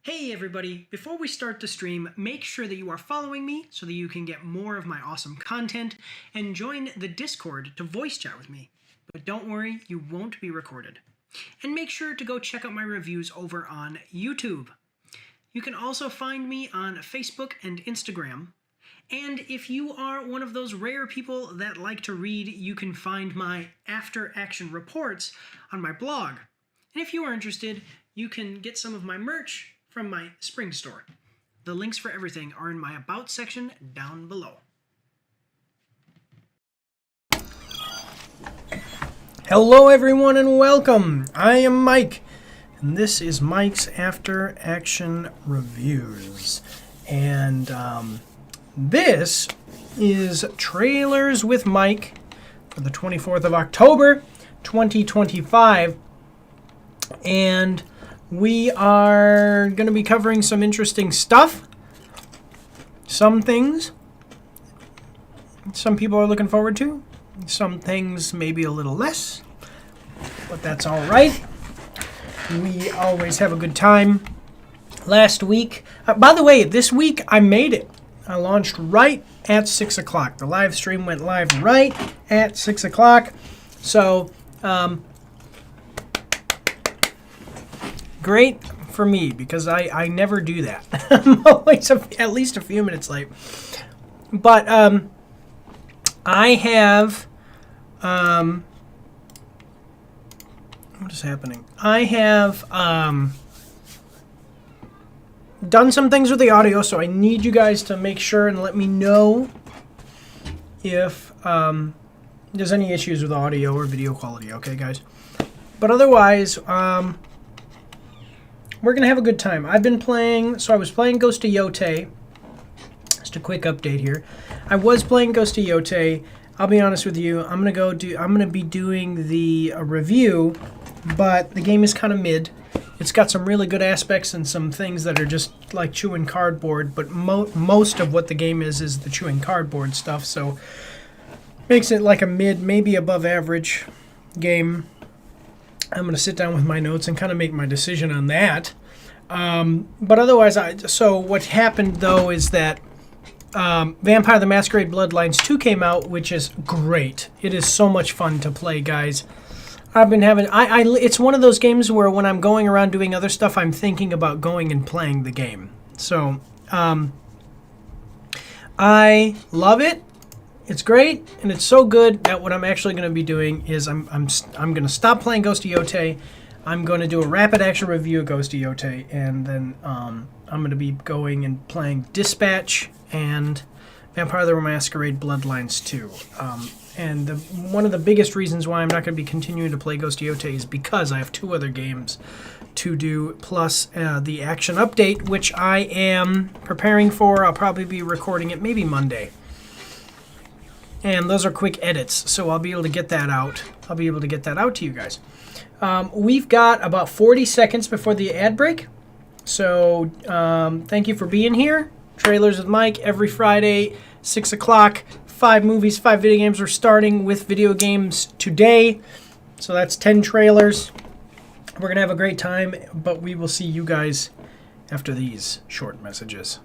Hey everybody, before we start the stream, make sure that you are following me so that you can get more of my awesome content and join the Discord to voice chat with me. But don't worry, you won't be recorded. And make sure to go check out my reviews over on YouTube. You can also find me on Facebook and Instagram. And if you are one of those rare people that like to read, you can find my after action reports on my blog. And if you are interested, you can get some of my merch from my spring store. The links for everything are in my About section down below. Hello everyone and welcome. I am Mike, and this is Mike's After Action Reviews. And this is Trailers with Mike for the 24th of October, 2025. And we are going to be covering some interesting stuff. Some things some people are looking forward to. Some things maybe a little less. But that's all right. We always have a good time. Last week, by the way, this week I made it. I launched right at 6 o'clock. The live stream went live right at 6 o'clock. So, great for me, because I never do that. I'm always at least a few minutes late. But I have... what is happening? I have done some things with the audio, so I need you guys to make sure and let me know if there's any issues with audio or video quality, okay, guys? But otherwise, we're going to have a good time. I've been playing, so I was playing Ghost of Yotei. Just a quick update here. I was playing Ghost of Yotei. I'll be honest with you, I'm going to be doing the review, but the game is kind of mid. It's got some really good aspects and some things that are just like chewing cardboard, but most of what the game is the chewing cardboard stuff, so makes it like a mid, maybe above average game. I'm going to sit down with my notes and kind of make my decision on that. But otherwise, so what happened though is that Vampire the Masquerade Bloodlines 2 came out, which is great. It is so much fun to play, guys. I've been having... it's one of those games where when I'm going around doing other stuff, I'm thinking about going and playing the game. So, I love it. It's great, and it's so good that what I'm actually going to be doing is I'm going to stop playing Ghost of Yotei. I'm going to do a rapid action review of Ghost of Yotei, and then I'm going to be going and playing Dispatch and Vampire the Masquerade Bloodlines 2. And one of the biggest reasons why I'm not going to be continuing to play Ghost of Yotei is because I have two other games to do, plus the action update, which I am preparing for. I'll probably be recording it maybe Monday. And those are quick edits, so I'll be able to get that out. I'll be able to get that out to you guys. We've got about 40 seconds before the ad break. So thank you for being here. Trailers with Mike every Friday, 6 o'clock. 5 movies, 5 video games. We're starting with video games today. So that's 10 trailers. We're going to have a great time, but we will see you guys after these short messages.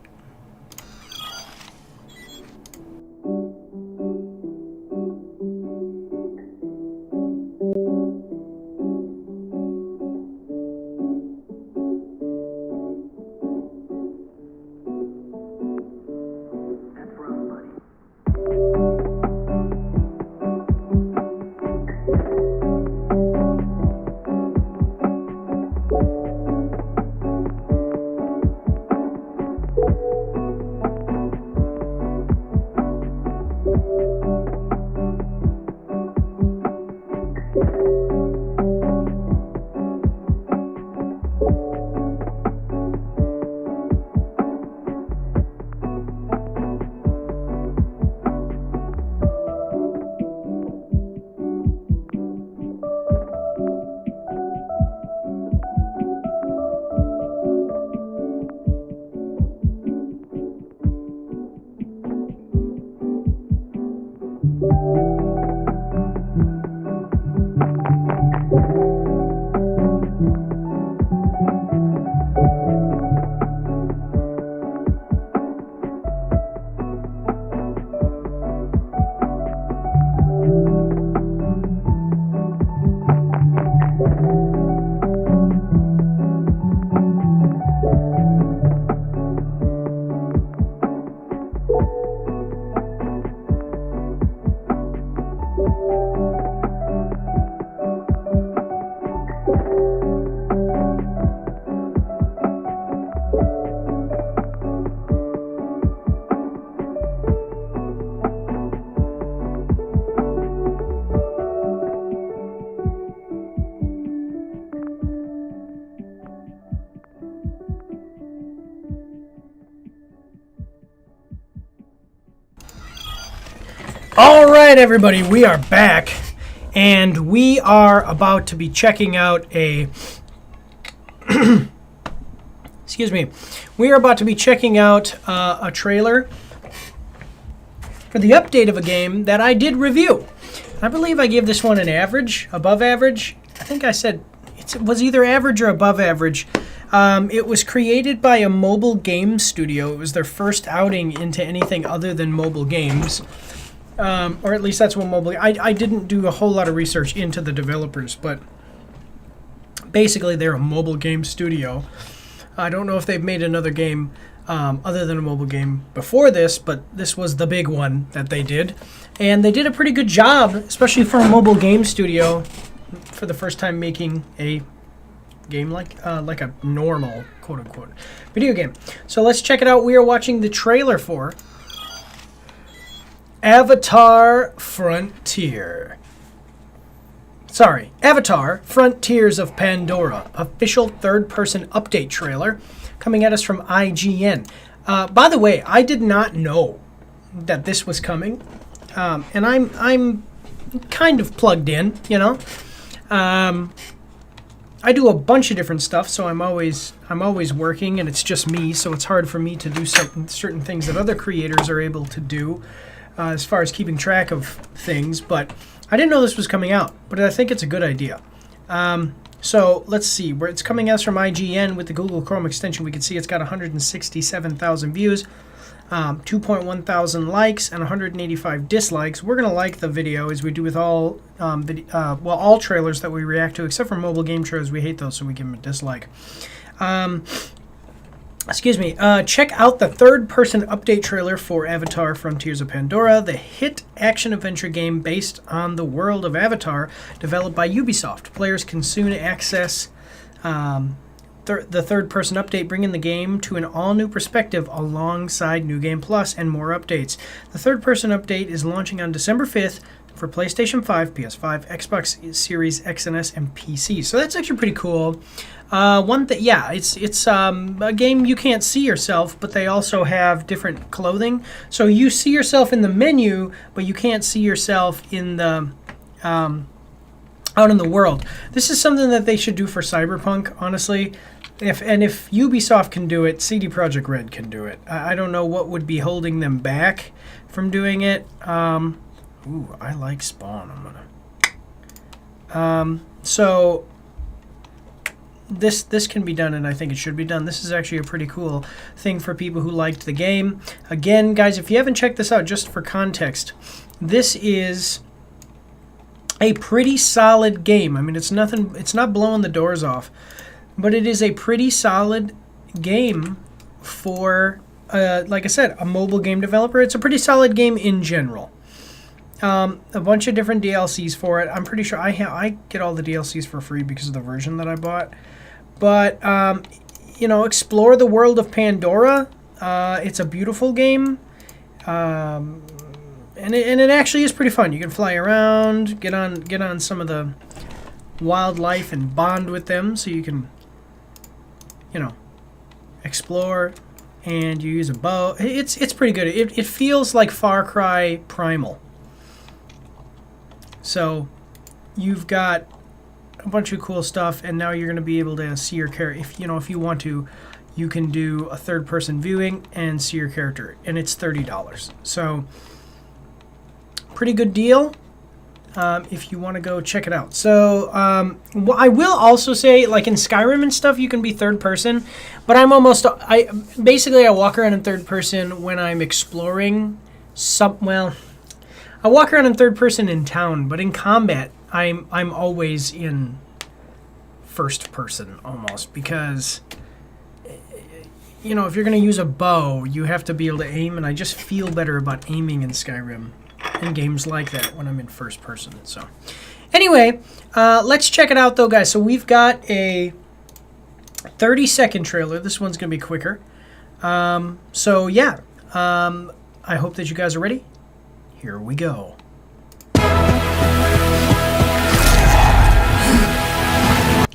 right, everybody, we are back, and we are about to be checking out a excuse me. We are about to be checking out a trailer for the update of a game that I did review. I believe I gave this one an average, above average. I think I said it was either average or above average. It was created by a mobile game studio. It was their first outing into anything other than mobile games. Or at least that's what mobile... I didn't do a whole lot of research into the developers, but basically they're a mobile game studio. I don't know if they've made another game other than a mobile game before this, but this was the big one that they did. And they did a pretty good job, especially for a mobile game studio, for the first time making a game like a normal, quote-unquote, video game. So let's check it out. We are watching the trailer for Avatar Frontier. Sorry, Avatar Frontiers of Pandora, official third-person update trailer coming at us from IGN. By the way, I did not know that this was coming, and I'm kind of plugged in, you know. I do a bunch of different stuff, so I'm always working, and it's just me, so it's hard for me to do certain things that other creators are able to do. As far as keeping track of things, but I didn't know this was coming out, but I think it's a good idea. So let's see, where it's coming out from IGN with the Google Chrome extension. We can see it's got 167,000 views, 2.1 thousand likes, and 185 dislikes. We're gonna like the video as we do with all all trailers that we react to, except for mobile game trailers. We hate those, so we give them a dislike. Excuse me. Check out the third-person update trailer for Avatar Frontiers of Pandora, the hit action-adventure game based on the world of Avatar, developed by Ubisoft. Players can soon access the third-person update, bringing the game to an all-new perspective alongside New Game Plus and more updates. The third-person update is launching on December 5th for PlayStation 5, PS5, Xbox Series X and S, and PC. So that's actually pretty cool. It's a game you can't see yourself, but they also have different clothing. So you see yourself in the menu, but you can't see yourself in the out in the world. This is something that they should do for Cyberpunk, honestly. If Ubisoft can do it, CD Projekt Red can do it. I don't know what would be holding them back from doing it. Ooh, I like Spawn. So this can be done, and I think it should be done. This is actually a pretty cool thing for people who liked the game. Again, guys, if you haven't checked this out, just for context, this is a pretty solid game. I mean, it's not blowing the doors off, but it is a pretty solid game for, like I said, a mobile game developer. It's a pretty solid game in general. A bunch of different DLCs for it. I'm pretty sure I get all the DLCs for free because of the version that I bought. But, you know, explore the world of Pandora. It's a beautiful game. And it actually is pretty fun. You can fly around, get on some of the wildlife and bond with them, so you can, you know, explore, and you use a bow. It's pretty good. It feels like Far Cry Primal. So you've got a bunch of cool stuff, and now you're going to be able to see your character. If you want to, you can do a third-person viewing and see your character, and it's $30. So pretty good deal if you want to go check it out. So I will also say, like in Skyrim and stuff, you can be third-person, but I walk around in third-person when I'm exploring I walk around in third person in town, but in combat, I'm always in first person almost, because, you know, if you're going to use a bow, you have to be able to aim, and I just feel better about aiming in Skyrim and games like that when I'm in first person. So anyway, let's check it out though, guys. So we've got a 30-second trailer. This one's going to be quicker. So yeah, I hope that you guys are ready. Here we go.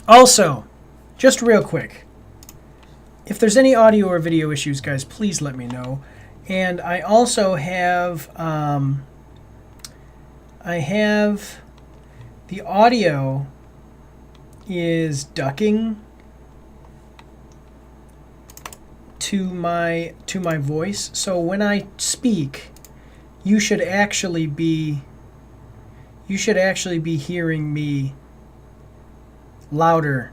Also, just real quick, if there's any audio or video issues, guys, please let me know. And I also have I have the audio is ducking to my voice. So when I speak, you should actually be hearing me louder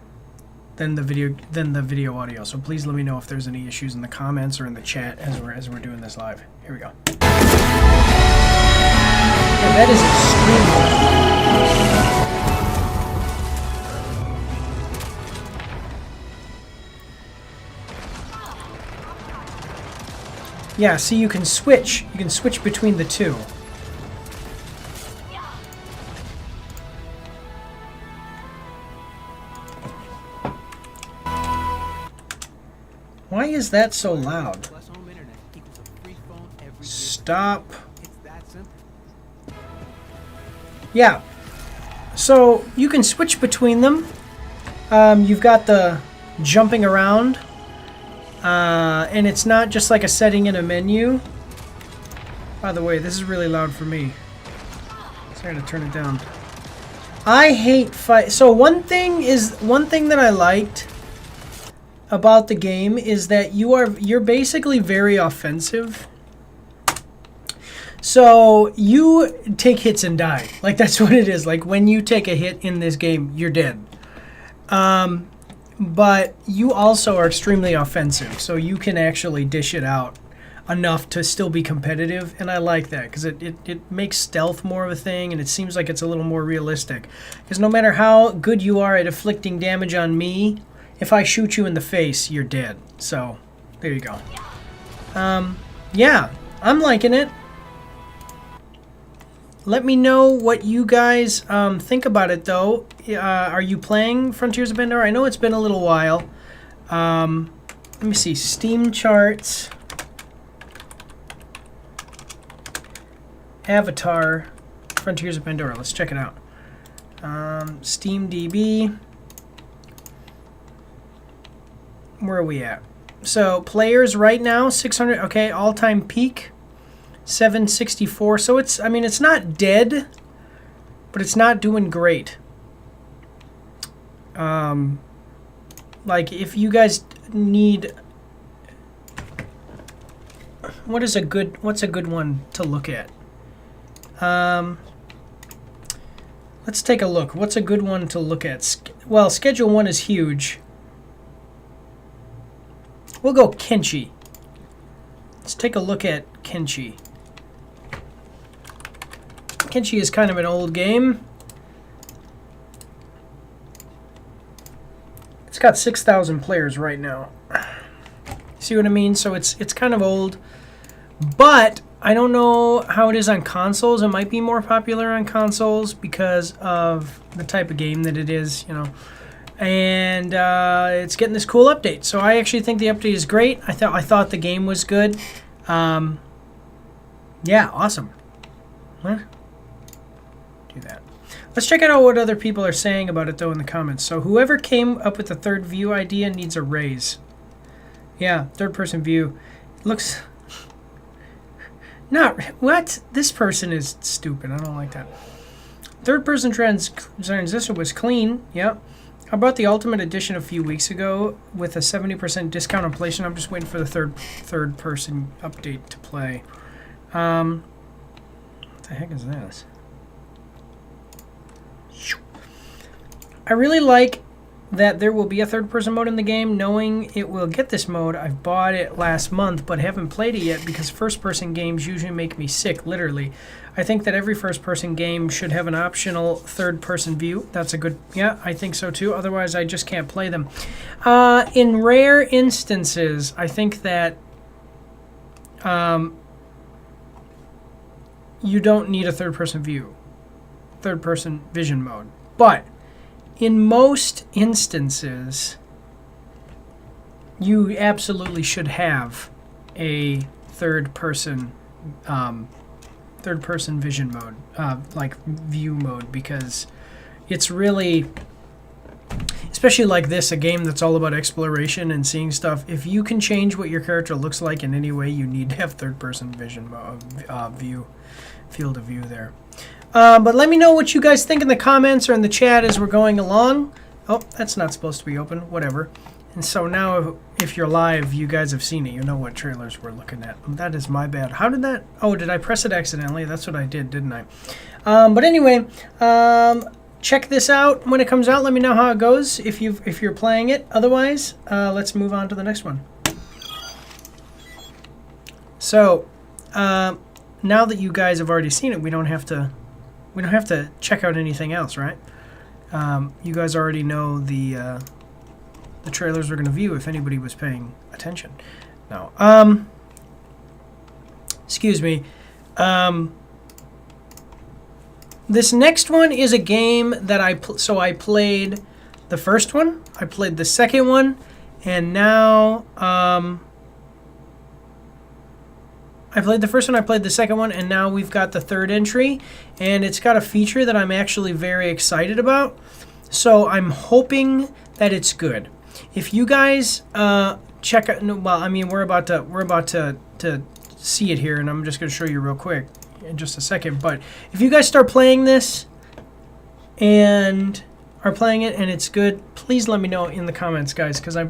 than the video audio. So please let me know if there's any issues in the comments or in the chat as we're doing this live. Here we go. Yeah, that is extremely. Yeah, see, you can switch. You can switch between the two. Why is that so loud? Stop. Yeah. So you can switch between them. You've got the jumping around. And it's not just like a setting in a menu. By the way, this is really loud for me. So I gotta turn it down. I hate fight. So one thing that I liked about the game is that you're basically very offensive. So you take hits and die. Like, that's what it is. Like, when you take a hit in this game, you're dead. But you also are extremely offensive, so you can actually dish it out enough to still be competitive, and I like that because it makes stealth more of a thing, and it seems like it's a little more realistic. Because no matter how good you are at inflicting damage on me, if I shoot you in the face, you're dead. So, there you go. Yeah, I'm liking it. Let me know what you guys think about it, though. Are you playing Frontiers of Pandora? I know it's been a little while. Let me see. Steam charts. Avatar. Frontiers of Pandora. Let's check it out. SteamDB. Where are we at? So, players right now, 600. Okay, all-time peak. 764. So it's, I mean, it's not dead, but it's not doing great. Like, if you guys need, what's a good one to look at? Let's take a look. What's a good one to look at? Well, Schedule 1 is huge. We'll go Kenshi. Let's take a look at Kenshi. Kenshi is kind of an old game. It's got 6,000 players right now. See what I mean? So it's kind of old. But I don't know how it is on consoles. It might be more popular on consoles because of the type of game that it is, you know. And it's getting this cool update. So I actually think the update is great. I thought the game was good. Yeah, awesome. Huh? Do that. Let's check out what other people are saying about it, though, in the comments. So whoever came up with the third view idea needs a raise. Yeah, third-person view. Looks... Not... What? This person is stupid. I don't like that. Third-person transition was clean. Yep. I bought the Ultimate Edition a few weeks ago with a 70% discount on PlayStation. I'm just waiting for the third-person update to play. What the heck is this? I really like that there will be a third-person mode in the game, knowing it will get this mode. I've bought it last month, but haven't played it yet because first-person games usually make me sick, literally. I think that every first-person game should have an optional third-person view. That's a good... Yeah, I think so too. Otherwise, I just can't play them. In rare instances, I think that you don't need a third-person view. Third-person vision mode. But in most instances, you absolutely should have a third-person vision mode, like view mode, because it's really, especially like this, a game that's all about exploration and seeing stuff. If you can change what your character looks like in any way, you need to have third-person vision mode, field of view there. But let me know what you guys think in the comments or in the chat as we're going along. Oh, that's not supposed to be open. Whatever. And so now, if you're live, you guys have seen it. You know what trailers we're looking at. That is my bad. How did that... Oh, did I press it accidentally? That's what I did, didn't I? But anyway, check this out when it comes out. Let me know how it goes if you're playing it. Otherwise, let's move on to the next one. So, now that you guys have already seen it, we don't have to check out anything else, right? You guys already know the trailers we're going to view if anybody was paying attention. Now, excuse me. This next one is a game that I played the first one, I played the second one, and now I played the first one, I played the second one, and now we've got the third entry, and it's got a feature that I'm actually very excited about. So I'm hoping that it's good. If you guys check out, well, I mean, we're about to see it here, and I'm just going to show you real quick in just a second. But if you guys start playing this and are playing it and it's good, please let me know in the comments, guys, because I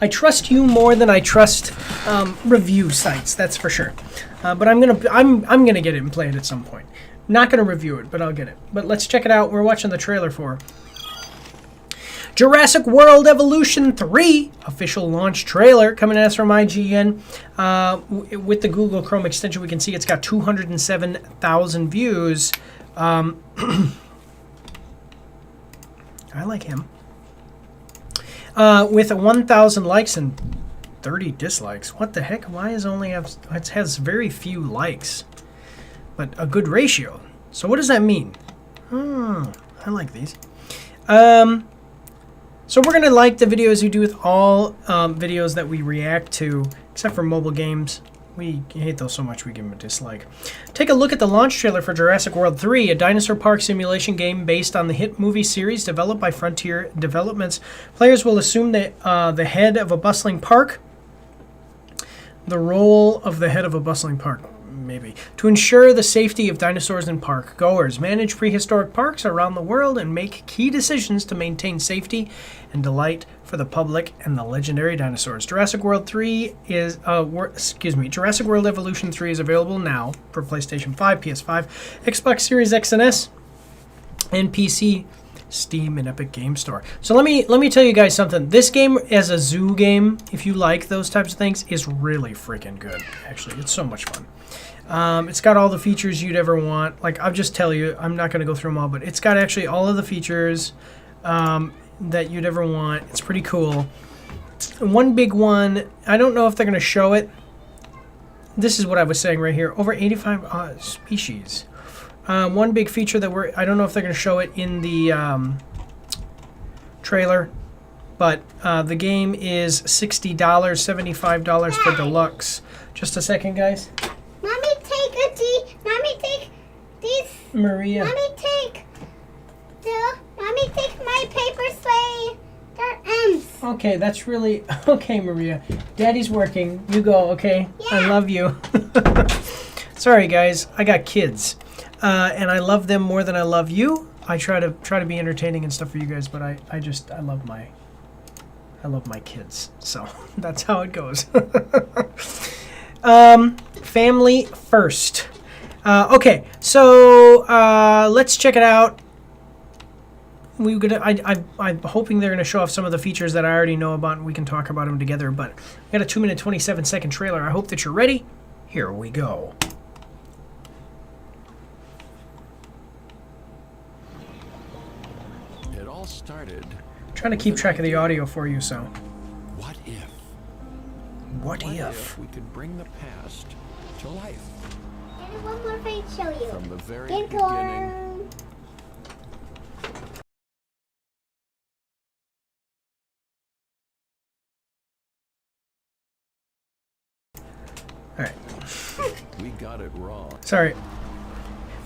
trust you more than I trust review sites. That's for sure. But I'm gonna get it and play it at some point. Not gonna review it, but I'll get it. But let's check it out. We're watching the trailer for Jurassic World Evolution 3 official launch trailer coming at us from IGN. With the Google Chrome extension, we can see it's got 207,000 views. I like him. With 1,000 likes and 30 dislikes. What the heck? Why is it has very few likes, but a good ratio. So what does that mean? I like these. So we're gonna like the videos we do with all videos that we react to, except for mobile games. We hate those so much we give them a dislike. Take a look at the launch trailer for Jurassic World 3, a dinosaur park simulation game based on the hit movie series developed by Frontier Developments. Players will assume the head of a bustling park. The role of the head of a bustling park, maybe. To ensure the safety of dinosaurs in park goers, manage prehistoric parks around the world, and make key decisions to maintain safety and delight for the public and the legendary dinosaurs. Jurassic World 3 is, Jurassic World Evolution 3 is available now for PlayStation 5, PS5, Xbox Series X and S, and PC, Steam, and Epic Game Store. So let me tell you guys something. This game, as a zoo game, if you like those types of things, is really freaking good. Actually, it's so much fun. It's got all the features you'd ever want. Like, I'll just tell you, I'm not going to go through them all, but it's got actually all of the features that you'd ever want. It's pretty cool. One big one, I don't know if they're going to show it. This is what I was saying right here. Over 85 species. One big feature that I don't know if they're going to show it in the trailer, but the game is $60, $75 for deluxe. Just a second, guys. Mommy, take these. Maria. Mommy, take my paper sleigh. They're M's. Okay, that's really... Okay, Maria. Daddy's working. You go, okay? Yeah. I love you. Sorry, guys. I got kids. And I love them more than I love you. I try to be entertaining and stuff for you guys, but I love my kids. So that's how it goes. Family first. Okay, so let's check it out. I'm hoping they're gonna show off some of the features that I already know about, and we can talk about them together. But we got a 2-minute 27-second trailer. I hope that you're ready. Here we go. It all started. I'm trying to keep track of the audio for you, so. What if? What if? We could bring the past to life? And one more thing to show you. From the very Get beginning. going. All right. We got it wrong. Sorry.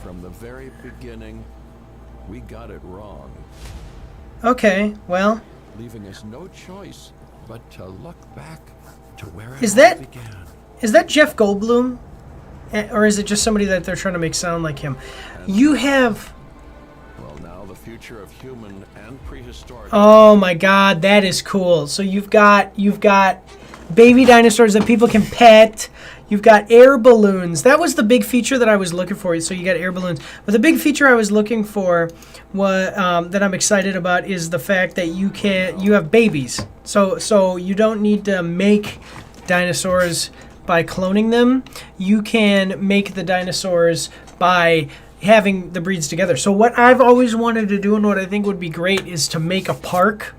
From the very beginning, we got it wrong. Okay, well. Leaving us no choice but to look back to where it Is all that- began. Is that Jeff Goldblum? Or is it just somebody that they're trying to make sound like him? You have... Well, now the future of human and prehistoric... Oh my god, that is cool. So you've got baby dinosaurs that people can pet. You've got air balloons. That was the big feature that I was looking for. So you got air balloons. But the big feature I was looking for that I'm excited about is the fact that you have babies. So you don't need to make dinosaurs by cloning them. You can make the dinosaurs by having the breeds together. So what I've always wanted to do and what I think would be great is to make a park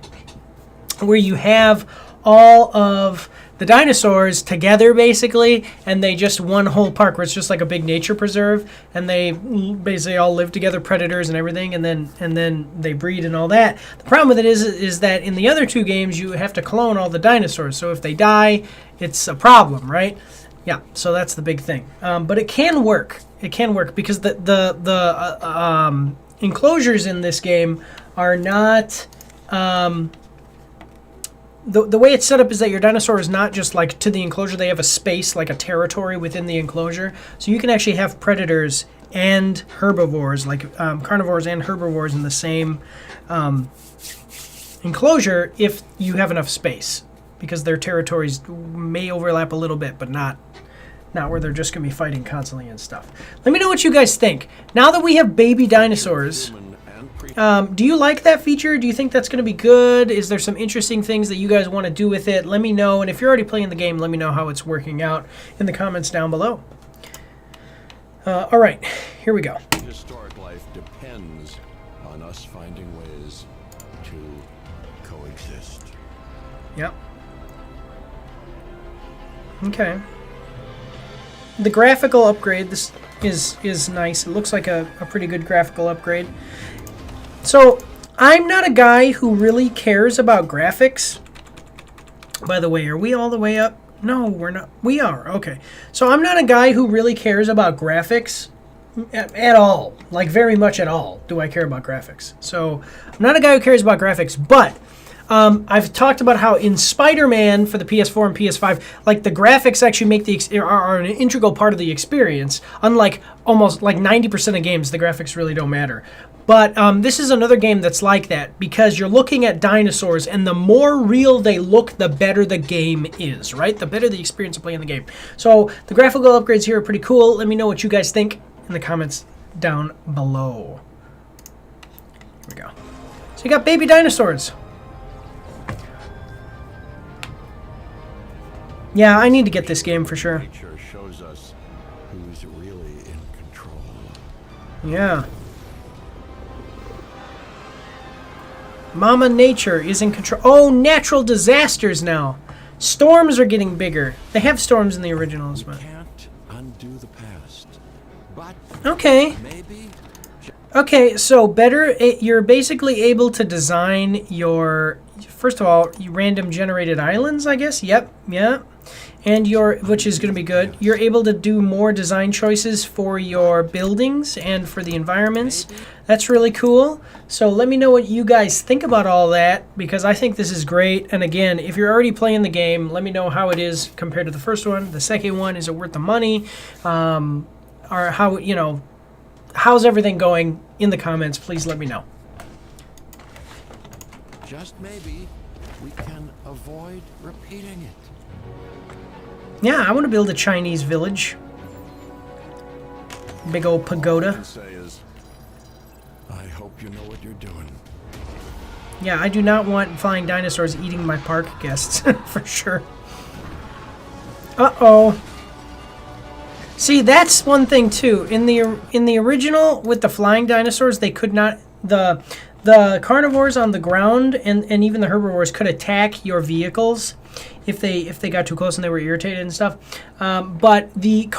where you have all of the dinosaurs together basically, and they just one whole park where it's just like a big nature preserve, and they basically all live together, predators and everything, and then they breed and all that. The problem with it is that in the other two games you have to clone all the dinosaurs, so if they die, it's a problem, right? Yeah, so that's the big thing. But it can work. It can work because the enclosures in this game are not. The way it's set up is that your dinosaur is not just like to the enclosure. They have a space, like a territory within the enclosure. So you can actually have predators and herbivores, like carnivores and herbivores in the same enclosure if you have enough space, because their territories may overlap a little bit, but not where they're just going to be fighting constantly and stuff. Let me know what you guys think. Now that we have baby dinosaurs... do you like that feature? Do you think that's going to be good? Is there some interesting things that you guys want to do with it? Let me know. And if you're already playing the game, let me know how it's working out in the comments down below. All right, here we go. Historic life depends on us finding ways to coexist. Yep. Okay. The graphical upgrade, this is nice. It looks like a pretty good graphical upgrade. So, I'm not a guy who really cares about graphics. By the way, are we all the way up? No, we're not. We are. Okay. So, I'm not a guy who really cares about graphics at all. Like, very much at all do I care about graphics. So, I'm not a guy who cares about graphics, but... I've talked about how in Spider-Man for the PS4 and PS5, like the graphics actually make are an integral part of the experience. Unlike almost like 90% of games, the graphics really don't matter. But this is another game that's like that because you're looking at dinosaurs, and the more real they look, the better the game is, right? The better the experience of playing the game. So the graphical upgrades here are pretty cool. Let me know what you guys think in the comments down below. Here we go. So you got baby dinosaurs. Yeah, I need to get this game for sure. Nature shows us who's really in control. Yeah. Mama Nature is in control. Oh, natural disasters now. Storms are getting bigger. They have storms in the originals, but... Can't undo the past. But okay. maybe... Okay, so better... You're basically able to design your... First of all, random generated islands, I guess. Yep, yeah. And which is going to be good. You're able to do more design choices for your buildings and for the environments. That's really cool. So let me know what you guys think about all that, because I think this is great. And again, if you're already playing the game, let me know how it is compared to the first one. The second one, is it worth the money? Or how, you know, how's everything going in the comments? Please let me know. Just maybe we can avoid repeating it. Yeah, I want to build a Chinese village. Big old pagoda. All I can say is, I hope you know what you're doing. Yeah, I do not want flying dinosaurs eating my park guests, for sure. Uh-oh. See, that's one thing too. In the original with the flying dinosaurs, they could not the carnivores on the ground and even the herbivores could attack your vehicles if they got too close and they were irritated and stuff. But the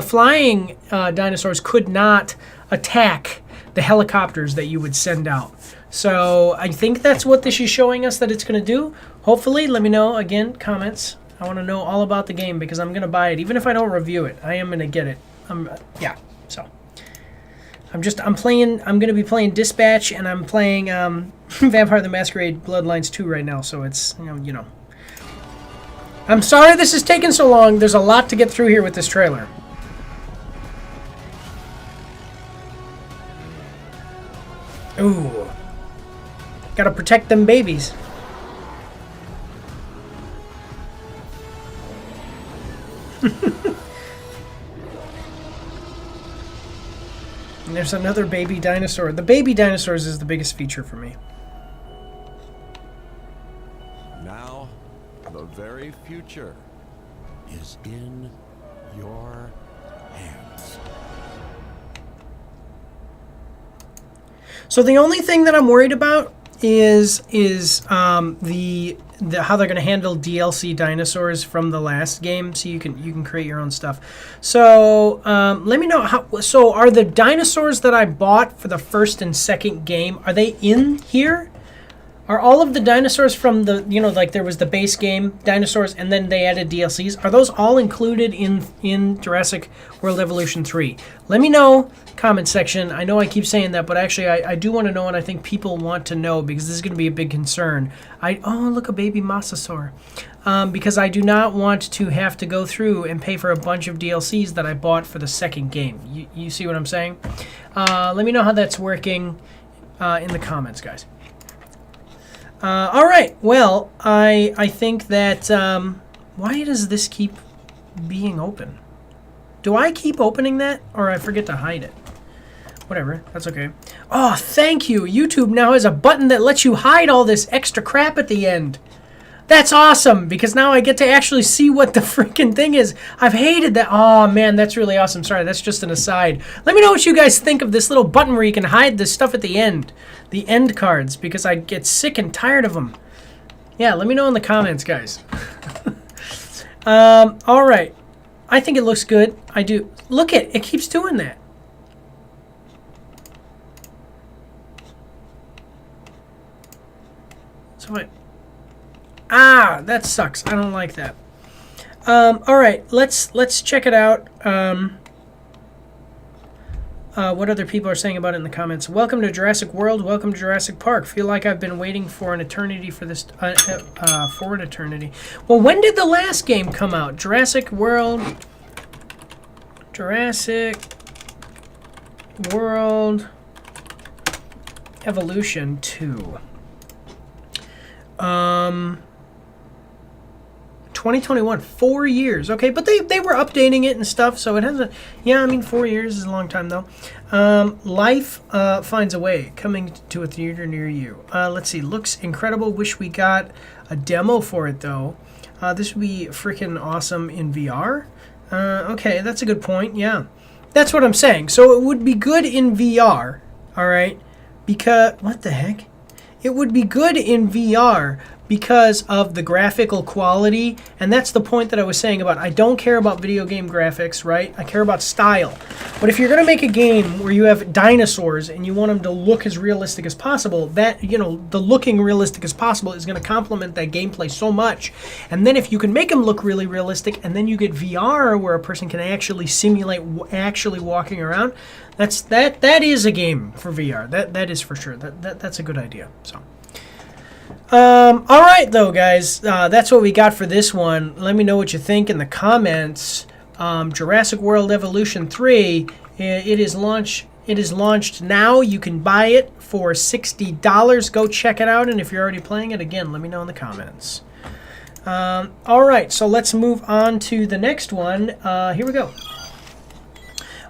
flying dinosaurs could not attack the helicopters that you would send out. So I think that's what this is showing us that it's going to do. Hopefully, let me know again, comments. I want to know all about the game because I'm going to buy it, even if I don't review it. I am going to get it. Yeah. So I'm going to be playing Dispatch, and I'm playing Vampire the Masquerade Bloodlines 2 right now. So it's you know. I'm sorry this is taking so long. There's a lot to get through here with this trailer. Gotta protect them babies. And there's another baby dinosaur. The baby dinosaurs is the biggest feature for me. Now, the very future is in your hands. So the only thing that I'm worried about is the how they're going to handle DLC dinosaurs from the last game, so you can create your own stuff. So let me know how. So are the dinosaurs that I bought for the first and second game, are they in here? Are all of the dinosaurs from the, like there was the base game dinosaurs and then they added DLCs? Are those all included in Jurassic World Evolution 3? Let me know, comment section. I know I keep saying that, but actually I do want to know, and I think people want to know because this is going to be a big concern. Oh, look, a baby mosasaur. Because I do not want to have to go through and pay for a bunch of DLCs that I bought for the second game. You see what I'm saying? Let me know how that's working in the comments, guys. All right. Well, I think that why does this keep being open? Do I keep opening that, or I forget to hide it? Whatever. That's okay. Oh, thank you. YouTube now has a button that lets you hide all this extra crap at the end. That's awesome, because now I get to actually see what the freaking thing is. I've hated that. Oh, man, that's really awesome. Sorry, that's just an aside. Let me know what you guys think of this little button where you can hide this stuff at the end. The end cards, because I get sick and tired of them. Yeah, let me know in the comments, guys. All right. I think it looks good. I do. Look it keeps doing that. So what? Ah, that sucks. I don't like that. All right, let's check it out. What other people are saying about it in the comments. Welcome to Jurassic World. Welcome to Jurassic Park. Feel like I've been waiting for an eternity for this. For an eternity. Well, when did the last game come out? Jurassic World Evolution 2. 2021, 4 years. Okay, but they were updating it and stuff, so it hasn't. Yeah, I mean, 4 years is a long time though. Life Finds a Way, coming to a theater near you. Let's see, looks incredible. Wish we got a demo for it though. This would be freaking awesome in VR. Okay, that's a good point. Yeah, that's what I'm saying. So it would be good in VR. All right, because what the heck? It would be good in VR because of the graphical quality, and that's the point that I was saying about I don't care about video game graphics, right? I care about style. But if you're going to make a game where you have dinosaurs and you want them to look as realistic as possible, that, the looking realistic as possible is going to complement that gameplay so much. And then if you can make them look really realistic, and then you get VR where a person can actually simulate actually walking around, that is a game for VR. That is for sure. That's a good idea. So. All right, though, guys. That's what we got for this one. Let me know what you think in the comments. Jurassic World Evolution 3. It is launched now. You can buy it for $60. Go check it out. And if you're already playing it, again, let me know in the comments. All right, so let's move on to the next one. Here we go.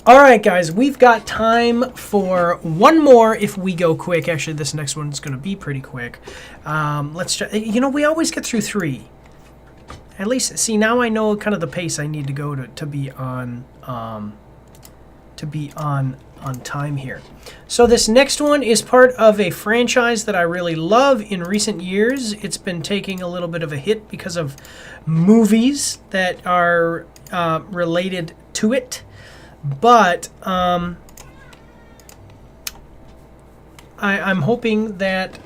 All right, guys, we've got time for one more if we go quick. Actually, this next one's going to be pretty quick. Let's try. We always get through 3. At least, see, now I know kind of the pace I need to go to be on time here. So this next one is part of a franchise that I really love. In recent years, it's been taking a little bit of a hit because of movies that are related to it. But I'm hoping that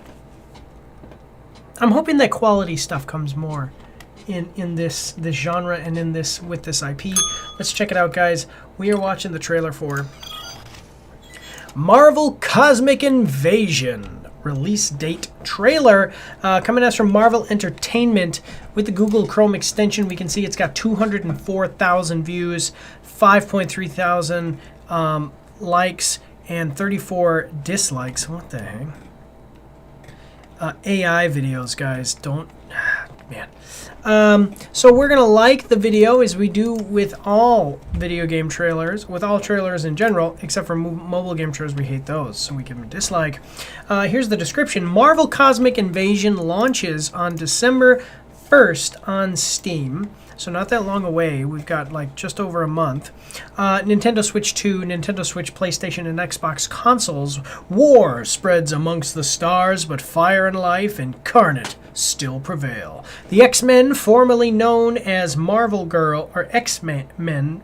quality stuff comes more in this genre and in this with this IP. Let's check it out, guys. We are watching the trailer for Marvel Cosmic Invasion release date trailer coming at us from Marvel Entertainment. With the Google Chrome extension, we can see it's got 204,000 views, 5.3 thousand likes, and 34 dislikes. What the heck? AI videos, guys. Don't, man. So we're gonna like the video as we do with all video game trailers, with all trailers in general, except for mobile game trailers. We hate those, so we give them a dislike. Here's the description. Marvel Cosmic Invasion launches on December 1st on Steam. So not that long away. We've got like just over a month. Nintendo Switch 2, Nintendo Switch, PlayStation, and Xbox consoles. War spreads amongst the stars, but fire and life incarnate still prevail. The X-Men, formerly known as Marvel Girl, or X-Men,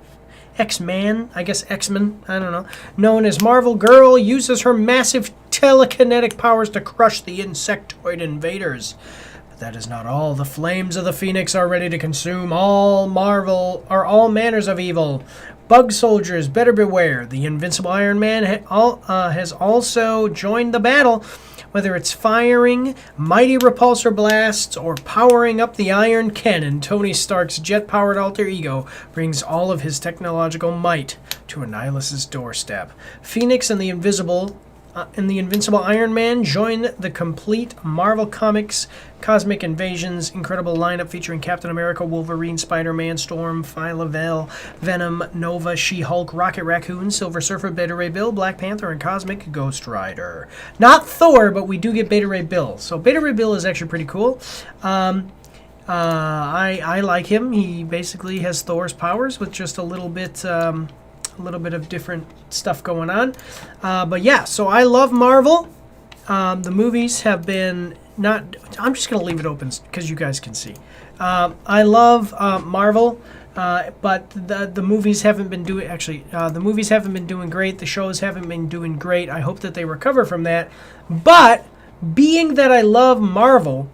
I guess X-Men, I don't know, known as Marvel Girl, uses her massive telekinetic powers to crush the insectoid invaders. That is not all. The flames of the Phoenix are ready to consume all manners of evil. Bug soldiers, better beware. The invincible Iron Man has also joined the battle. Whether it's firing mighty repulsor blasts or powering up the iron cannon, Tony Stark's jet-powered alter ego brings all of his technological might to Annihilus's doorstep. Phoenix and the Invincible Iron Man join the complete Marvel Comics Cosmic Invasions incredible lineup featuring Captain America, Wolverine, Spider-Man, Storm, Phyla-Vell, Venom, Nova, She-Hulk, Rocket Raccoon, Silver Surfer, Beta Ray Bill, Black Panther, and Cosmic Ghost Rider. Not Thor, but we do get Beta Ray Bill. So Beta Ray Bill is actually pretty cool. I like him. He basically has Thor's powers with just a little bit of different stuff going on. But yeah, so I love Marvel. The movies have been not... I'm just going to leave it open because you guys can see. I love Marvel, but the movies haven't been doing... Actually, the movies haven't been doing great. The shows haven't been doing great. I hope that they recover from that. But being that I love Marvel,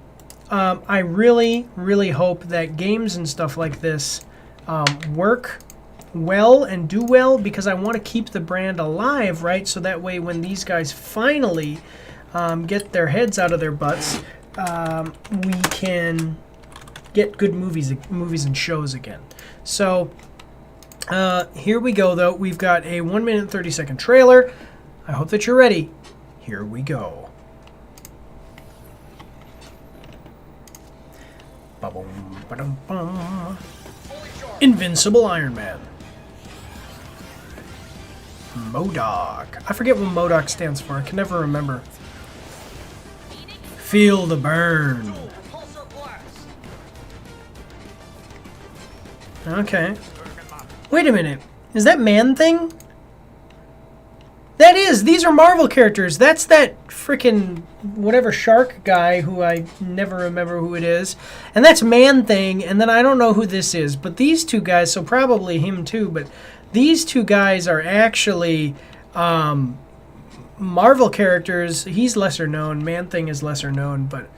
I really, really hope that games and stuff like this work well and do well, because I want to keep the brand alive, right? So that way when these guys finally get their heads out of their butts, we can get good movies and shows again. So here we go, though. We've got a 1 minute and 30-second trailer. I hope that you're ready. Here we go. Ba-boom, ba-dum, bum. Invincible Iron Man. MODOK. I forget what MODOK stands for. I can never remember. Feel the burn. Okay. Wait a minute. Is that Man-Thing? That is. These are Marvel characters. That's that freaking whatever shark guy who I never remember who it is. And that's Man-Thing. And then I don't know who this is. But these two guys, so probably him too, but these two guys are actually Marvel characters. He's lesser known. Man-Thing is lesser known, but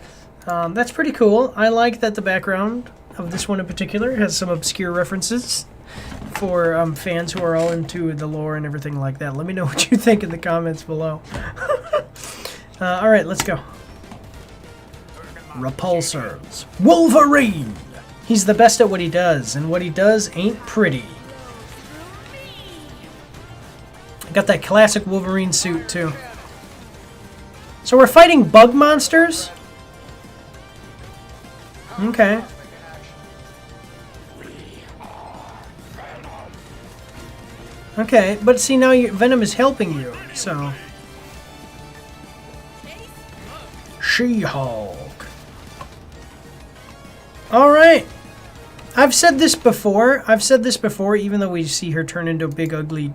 that's pretty cool. I like that the background of this one in particular has some obscure references for fans who are all into the lore and everything like that. Let me know what you think in the comments below. All right, let's go. Repulsors. Wolverine! He's the best at what he does, and what he does ain't pretty. Got that classic Wolverine suit, too. So we're fighting bug monsters? Okay. Okay, but see, now Venom is helping you, so... She-Hulk. Alright. I've said this before, even though we see her turn into a big ugly...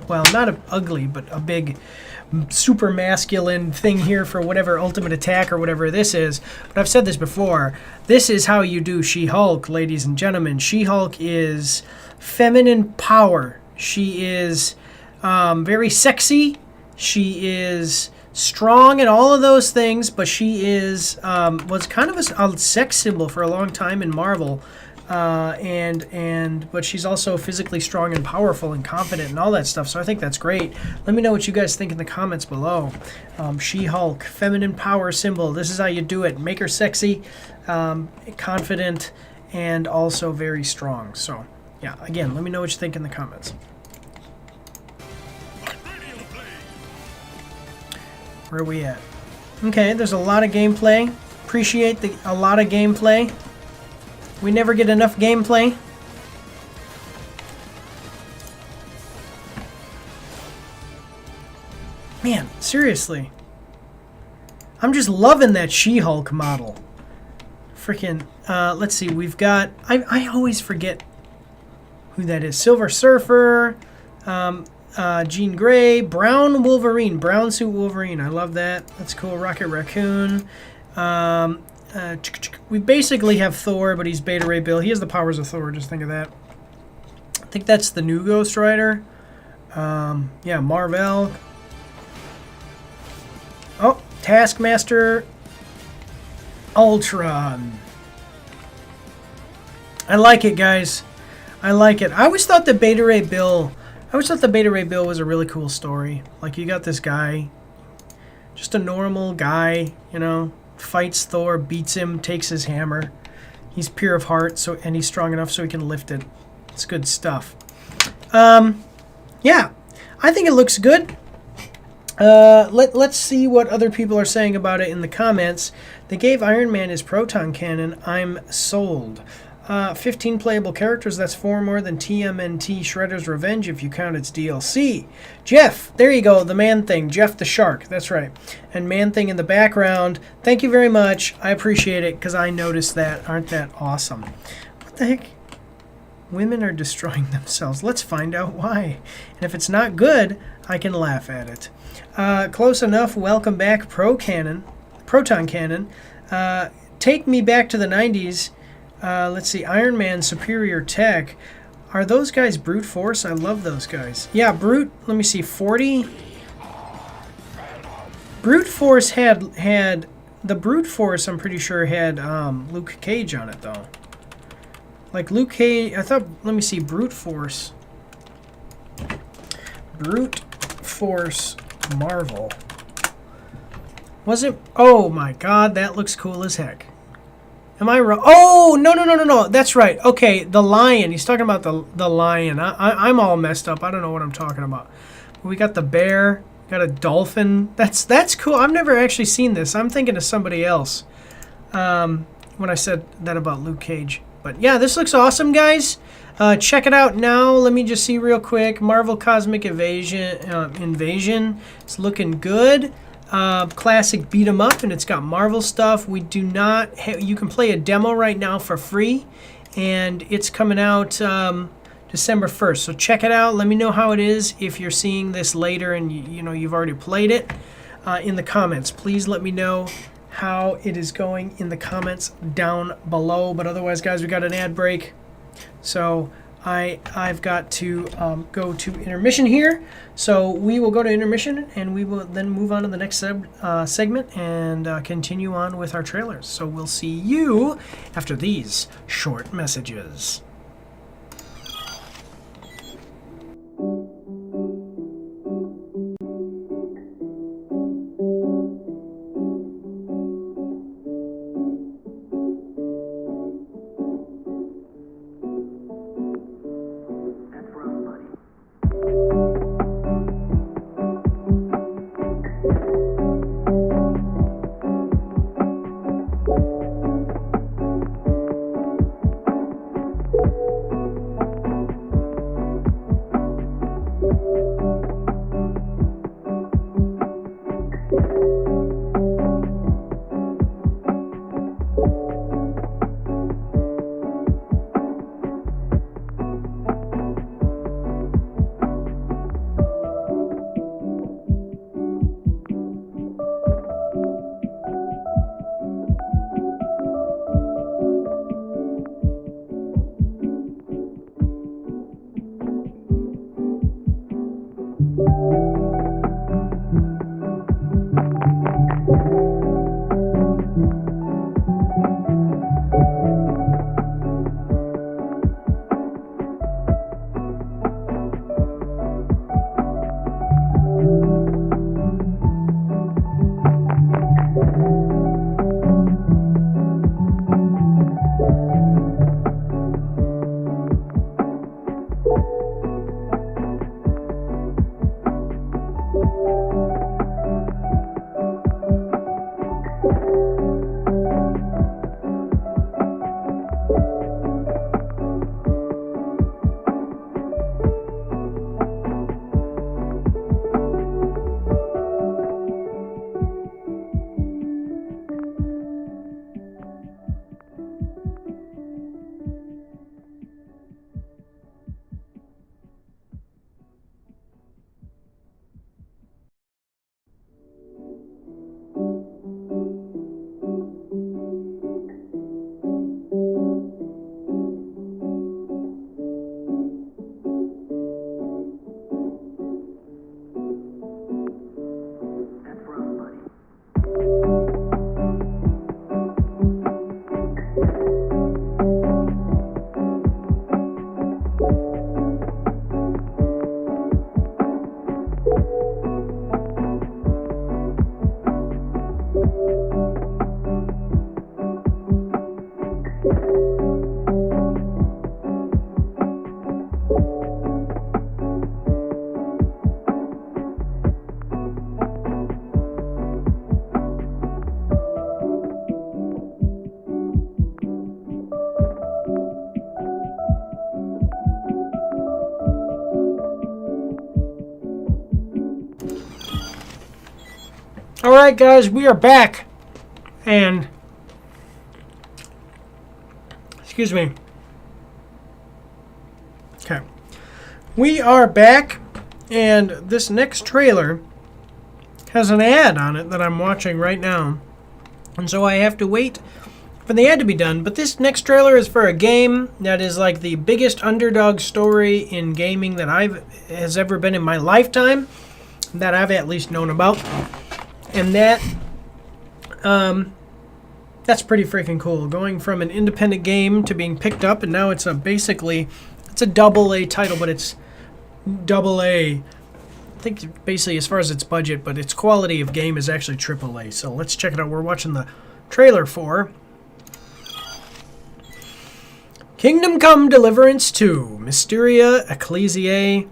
Well, not ugly, but a big super masculine thing here for whatever ultimate attack or whatever this is. But I've said this before. This is how you do She-Hulk, ladies and gentlemen. She-Hulk is feminine power. She is very sexy. She is strong and all of those things, but she is was kind of a sex symbol for a long time in Marvel. But she's also physically strong and powerful and confident and all that stuff, so I think that's great. Let me know what you guys think in the comments below. She-Hulk, feminine power symbol. This is how you do it. Make her sexy, confident, and also very strong. So, yeah, again, let me know what you think in the comments. Where are we at? Okay, there's a lot of gameplay. Appreciate a lot of gameplay. We never get enough gameplay. Man, seriously. I'm just loving that She-Hulk model. Freaking, let's see, we've got, I always forget who that is. Silver Surfer, Jean Grey, Brown Wolverine, Brown Suit Wolverine. I love that. That's cool. Rocket Raccoon. We basically have Thor, but he's Beta Ray Bill. He has the powers of Thor, just think of that. I think that's the new Ghost Rider. Yeah, Marvel. Oh, Taskmaster Ultron. I like it, guys. I like it. I always thought that Beta Ray Bill was a really cool story. Like, you got this guy, just a normal guy, you know, fights Thor, beats him, takes his hammer. He's pure of heart, and he's strong enough so he can lift it. It's good stuff. Yeah, I think it looks good. Let's see what other people are saying about it in the comments. They gave Iron Man his proton cannon. I'm sold. 15 playable characters. That's 4 more than TMNT Shredder's Revenge if you count its DLC. Jeff, there you go. The Man-Thing. Jeff the Shark. That's right. And Man-Thing in the background. Thank you very much. I appreciate it because I noticed that. Aren't that awesome? What the heck? Women are destroying themselves. Let's find out why. And if it's not good, I can laugh at it. Close enough. Welcome back, Proton Cannon. Take me back to the 90s. Let's see. Iron Man Superior Tech. Are those guys brute force? I love those guys. Yeah, brute. Let me see. 40. Brute force had the brute force. I'm pretty sure had Luke Cage on it though. Like Luke Cage. I thought. Let me see. Brute force. Brute force Marvel. Was it? Oh my God, that looks cool as heck. Am I wrong? Oh, no. That's right. Okay, the lion. He's talking about the lion. I'm all messed up. I don't know what I'm talking about. We got the bear. Got a dolphin. That's cool. I've never actually seen this. I'm thinking of somebody else when I said that about Luke Cage. But yeah, this looks awesome, guys. Check it out now. Let me just see real quick. Marvel Cosmic Invasion. It's looking good. Classic beat 'em up, and it's got Marvel stuff. We do not you can play a demo right now for free, and it's coming out December 1st. So check it out. Let me know how it is if you're seeing this later and you know you've already played it in the comments. Please let me know how it is going in the comments down below. But otherwise, guys, we got an ad break, so I've got to go to intermission here. So we will go to intermission, and we will then move on to the next segment and continue on with our trailers. So we'll see you after these short messages. All right, guys, we are back. And, excuse me. Okay. We are back, and this next trailer has an ad on it that I'm watching right now. And so I have to wait for the ad to be done. But this next trailer is for a game that is like the biggest underdog story in gaming that has ever been in my lifetime, that I've at least known about. And that's pretty freaking cool. Going from an independent game to being picked up, and now it's basically a double A title, but it's double A. I think basically as far as its budget, but its quality of game is actually triple A. So let's check it out. We're watching the trailer for Kingdom Come Deliverance 2, Mysteria Ecclesiae.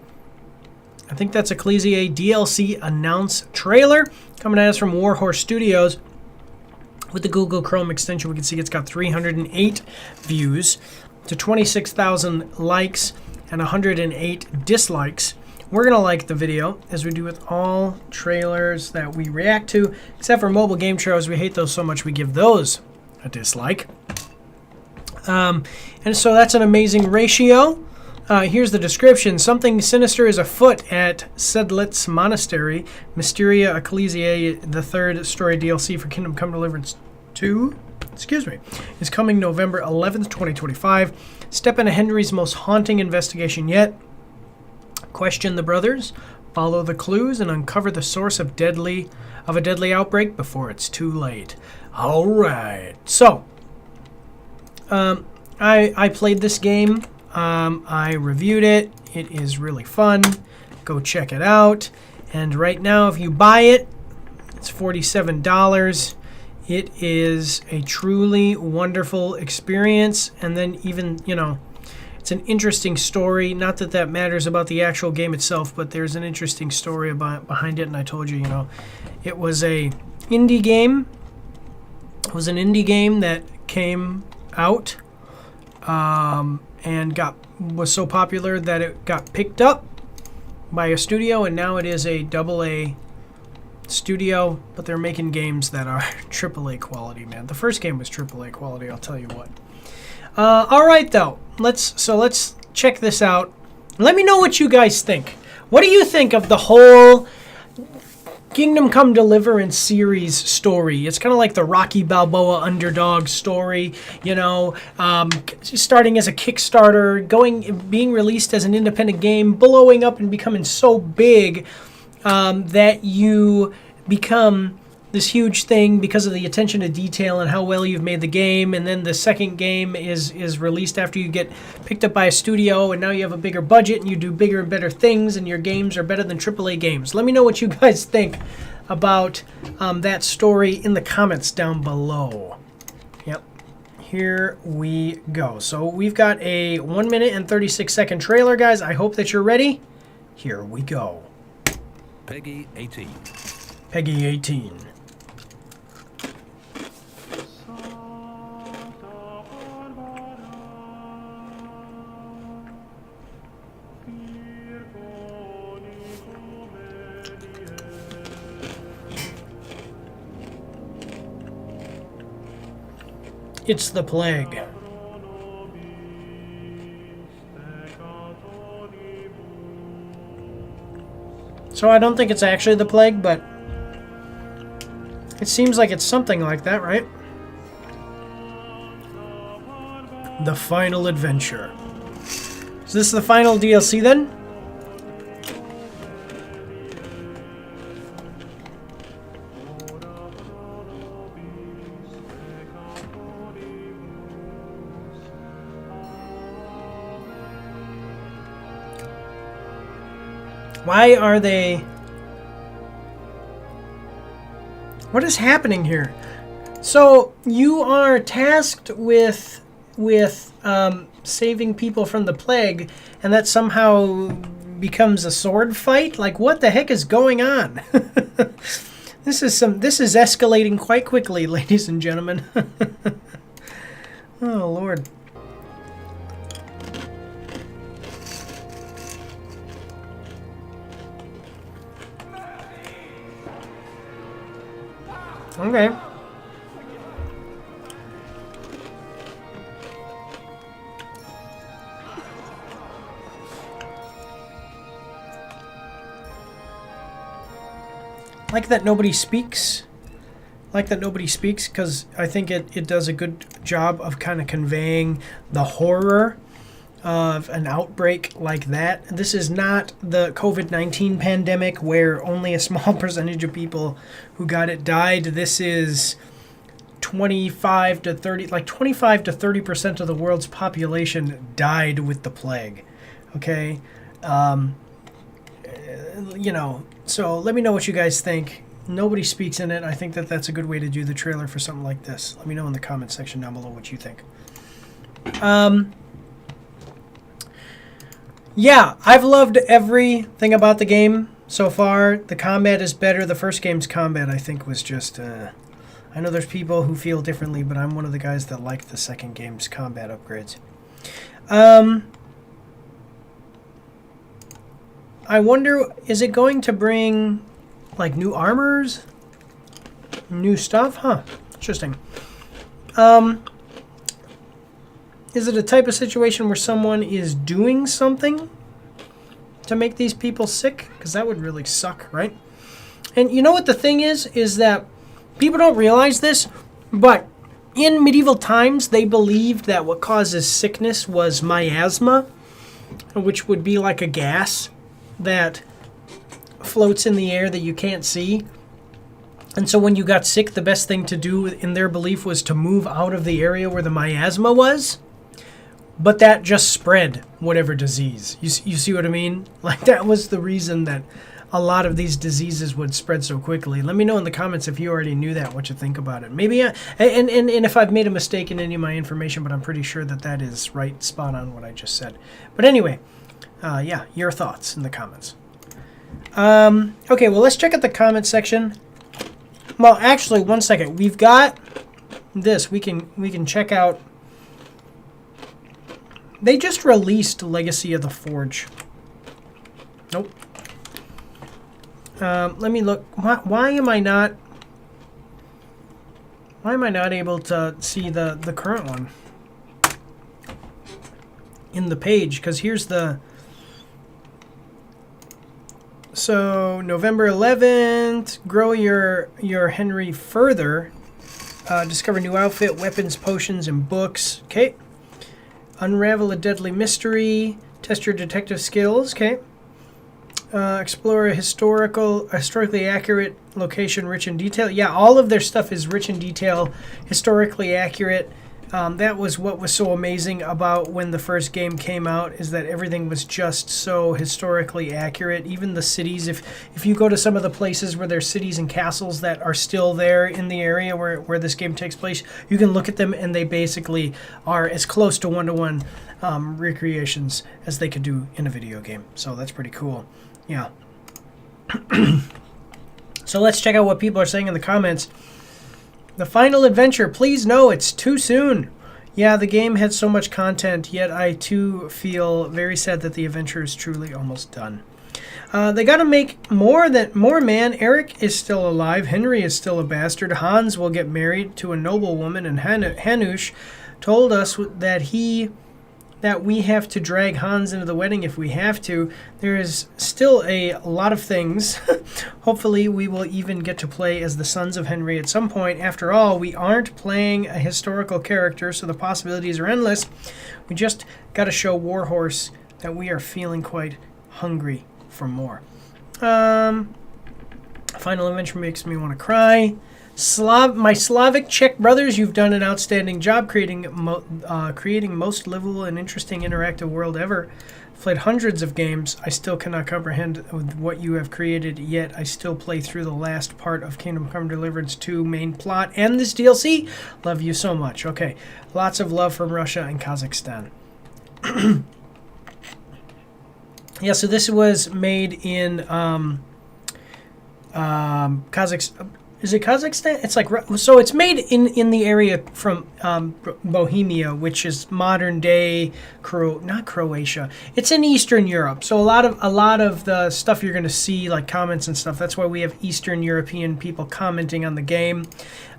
I think that's Ecclesiae DLC announce trailer. Coming at us from Warhorse Studios. With the Google Chrome extension, we can see it's got 308 views to 26,000 likes and 108 dislikes. We're going to like the video, as we do with all trailers that we react to, except for mobile game trailers. We hate those so much we give those a dislike. And so that's an amazing ratio. Here's the description. Something sinister is afoot at Sedlitz Monastery. Mysteria Ecclesiae, the third story DLC for Kingdom Come Deliverance 2, is coming November 11th, 2025. Step into Henry's most haunting investigation yet. Question the brothers, follow the clues, and uncover the source of a deadly outbreak before it's too late. All right. So, I played this game. I reviewed it. It is really fun. Go check it out. And right now, if you buy it, it's $47. It is a truly wonderful experience. And then even, it's an interesting story. Not that that matters about the actual game itself, but there's an interesting story behind it. And I told you, it was a indie game. It was an indie game that came out and was so popular that it got picked up by a studio, and now it is a double A studio, but they're making games that are triple A quality, man. The first game was triple A quality, I'll tell you what. All right, though. Let's check this out. Let me know what you guys think. What do you think of the whole Kingdom Come Deliverance series story? It's kind of like the Rocky Balboa underdog story, starting as a Kickstarter, being released as an independent game, blowing up and becoming so big that you become this huge thing because of the attention to detail and how well you've made the game. And then the second game is released after you get picked up by a studio, and now you have a bigger budget and you do bigger and better things, and your games are better than AAA games. Let me know what you guys think about that story in the comments down below. Yep. Here we go. So we've got a 1 minute and 36 second trailer, guys. I hope that you're ready. Here we go. Peggy 18. Peggy 18. It's the plague. So I don't think it's actually the plague, but it seems like it's something like that, right? The final adventure. Is this the final DLC then? Why are they... What is happening here? So you are tasked with saving people from the plague, and that somehow becomes a sword fight? Like, what the heck is going on? This is escalating quite quickly, ladies and gentlemen. Oh, Lord. Okay. Like that nobody speaks. Like that nobody speaks because I think it does a good job of kind of conveying the horror of an outbreak like that. This is not the COVID-19 pandemic where only a small percentage of people who got it died. This is 25 to 30% of the world's population died with the plague. Okay? You know, so let me know what you guys think. Nobody speaks in it. I think that that's a good way to do the trailer for something like this. Let me know in the comment section down below what you think. Yeah, I've loved everything about the game so far. The combat is better. The first game's combat, I think, was just... I know there's people who feel differently, but I'm one of the guys that liked the second game's combat upgrades. I wonder, is it going to bring, like, new armors? New stuff? Huh. Interesting. Is it a type of situation where someone is doing something to make these people sick? Because that would really suck, right? And you know what the thing is that people don't realize this, but in medieval times, they believed that what causes sickness was miasma, which would be like a gas that floats in the air that you can't see. And so when you got sick, the best thing to do in their belief was to move out of the area where the miasma was. But that just spread whatever disease. You see what I mean? Like, that was the reason that a lot of these diseases would spread so quickly. Let me know in the comments if you already knew that, what you think about it. Maybe, and if I've made a mistake in any of my information, but I'm pretty sure that that is right, spot on what I just said. But anyway, yeah, your thoughts in the comments. Okay, well, let's check out the comment section. Well, actually, one second. We've got this. We can check out. They just released Legacy of the Forge. Nope. Let me look. Why am I not able to see the current one in the page? Because here's the. So November 11th, grow your Henry further. Discover new outfit, weapons, potions, and books. Okay. Unravel a deadly mystery. Test your detective skills. Okay. Explore a historically accurate location, rich in detail. Yeah, all of their stuff is rich in detail, historically accurate. That was what was so amazing about when the first game came out, is that everything was just so historically accurate. Even the cities, if you go to some of the places where there's cities and castles that are still there in the area where this game takes place, you can look at them and they basically are as close to one-to-one recreations as they could do in a video game. So that's pretty cool. Yeah. So let's check out what people are saying in the comments. The final adventure, please no, it's too soon. Yeah, the game had so much content, yet I too feel very sad that the adventure is truly almost done. They gotta make more, man. Eric is still alive. Henry is still a bastard. Hans will get married to a noble woman, and Hanush told us that we have to drag Hans into the wedding if we have to. There is still a lot of things. Hopefully we will even get to play as the sons of Henry at some point. After all, we aren't playing a historical character, so the possibilities are endless. We just got to show Warhorse that we are feeling quite hungry for more. Final adventure makes me want to cry. My Slavic Czech brothers, you've done an outstanding job creating most livable and interesting interactive world ever. I've played hundreds of games. I still cannot comprehend what you have created, yet I still play through the last part of Kingdom Come Deliverance 2 main plot and this DLC. Love you so much. Okay, lots of love from Russia and Kazakhstan. Yeah, so this was made in Kazakhstan. Is it Kazakhstan? It's like, so it's made in the area from Bohemia, which is modern day not Croatia. It's in Eastern Europe. So a lot of the stuff you're going to see, like comments and stuff, that's why we have Eastern European people commenting on the game.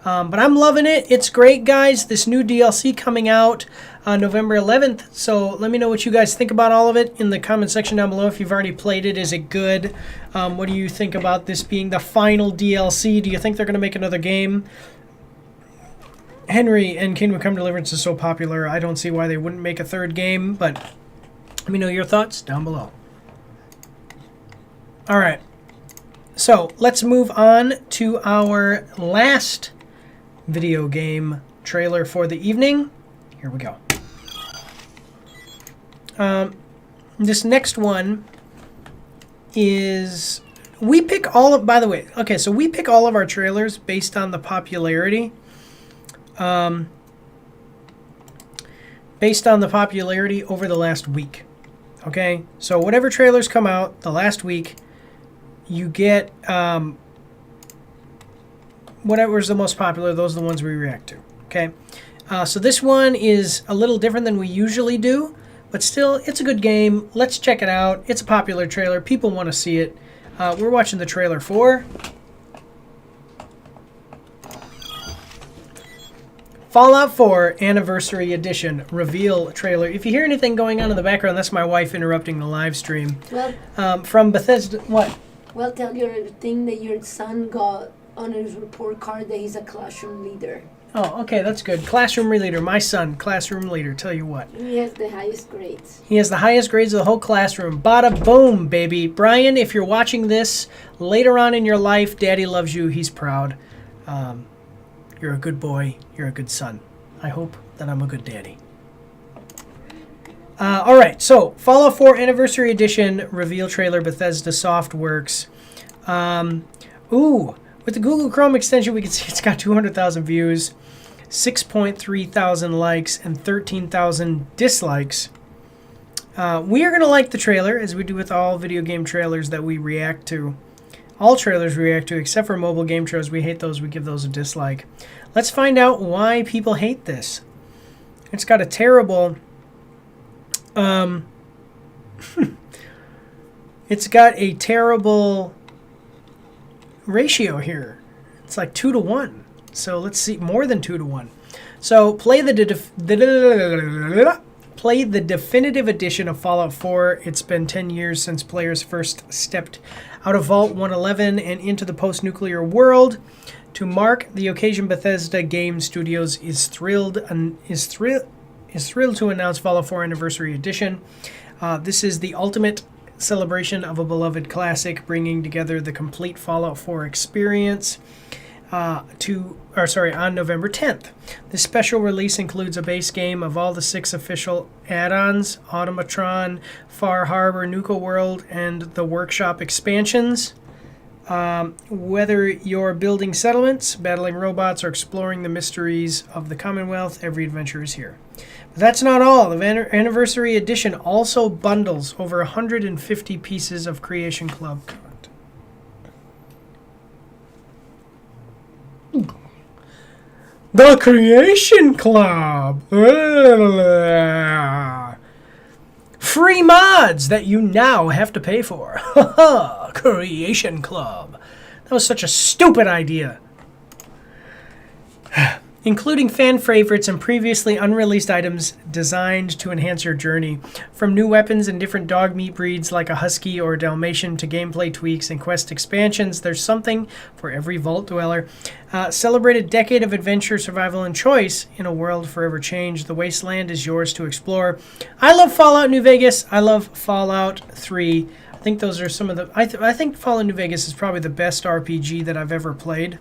But I'm loving it. It's great, guys. This new DLC coming out on November 11th. So let me know what you guys think about all of it in the comment section down below. If you've already played it, is it good? What do you think about this being the final DLC? Do you think they're going to make another game? Henry and Kingdom Come Deliverance is so popular. I don't see why they wouldn't make a third game, but let me know your thoughts down below. All right. So let's move on to our last video game trailer for the evening. Here we go. This next one is, we pick all of, by the way, okay, so we pick all of our trailers based on the popularity. Based on the popularity over the last week. Okay, so whatever trailers come out the last week, you get whatever's the most popular, those are the ones we react to. Okay, so this one is a little different than we usually do, but still, it's a good game. Let's check it out. It's a popular trailer. People want to see it. We're watching the trailer for Fallout 4 Anniversary Edition reveal trailer. If you hear anything going on in the background, that's my wife interrupting the live stream. Well, from Bethesda. What? well, tell your thing that your son got on his report card that he's a classroom leader. Oh, okay, that's good. Classroom leader. My son, classroom leader. Tell you what. He has the highest grades. He has the highest grades of the whole classroom. Bada boom, baby. Brian, if you're watching this later on in your life, Daddy loves you. He's proud. You're a good boy. You're a good son. I hope that I'm a good daddy. All right, so Fallout 4 Anniversary Edition reveal trailer, Bethesda Softworks. With the Google Chrome extension, we can see it's got 200,000 views, 6.3 thousand likes, and 13,000 dislikes. We are going to like the trailer, as we do with all video game trailers that we react to. All trailers we react to, except for mobile game trailers. We hate those. We give those a dislike. Let's find out why people hate this. It's got a terrible... it's got a terrible ratio here. It's like 2 to 1. So let's see, more than 2 to 1. So play the definitive edition of Fallout 4. It's been 10 years since players first stepped out of Vault 111 and into the post-nuclear world. To mark the occasion, Bethesda Game Studios is thrilled to announce Fallout 4 Anniversary Edition. This is the ultimate celebration of a beloved classic, bringing together the complete Fallout 4 experience on November 10th. This special release includes a base game of all the 6 official add-ons, Automatron, Far Harbor, Nuka World, and the Workshop expansions. Whether you're building settlements, battling robots, or exploring the mysteries of the Commonwealth, every adventure is here. But that's not all. The Anniversary Edition also bundles over 150 pieces of Creation Club content. The Creation Club! Free mods that you now have to pay for. Creation Club. That was such a stupid idea. Including fan favorites and previously unreleased items designed to enhance your journey. From new weapons and different dog meat breeds like a Husky or a Dalmatian to gameplay tweaks and quest expansions, there's something for every Vault Dweller. Celebrate a decade of adventure, survival, and choice in a world forever changed. The Wasteland is yours to explore. I love Fallout New Vegas. I love Fallout 3. I think those are some of the... I think Fallout New Vegas is probably the best RPG that I've ever played.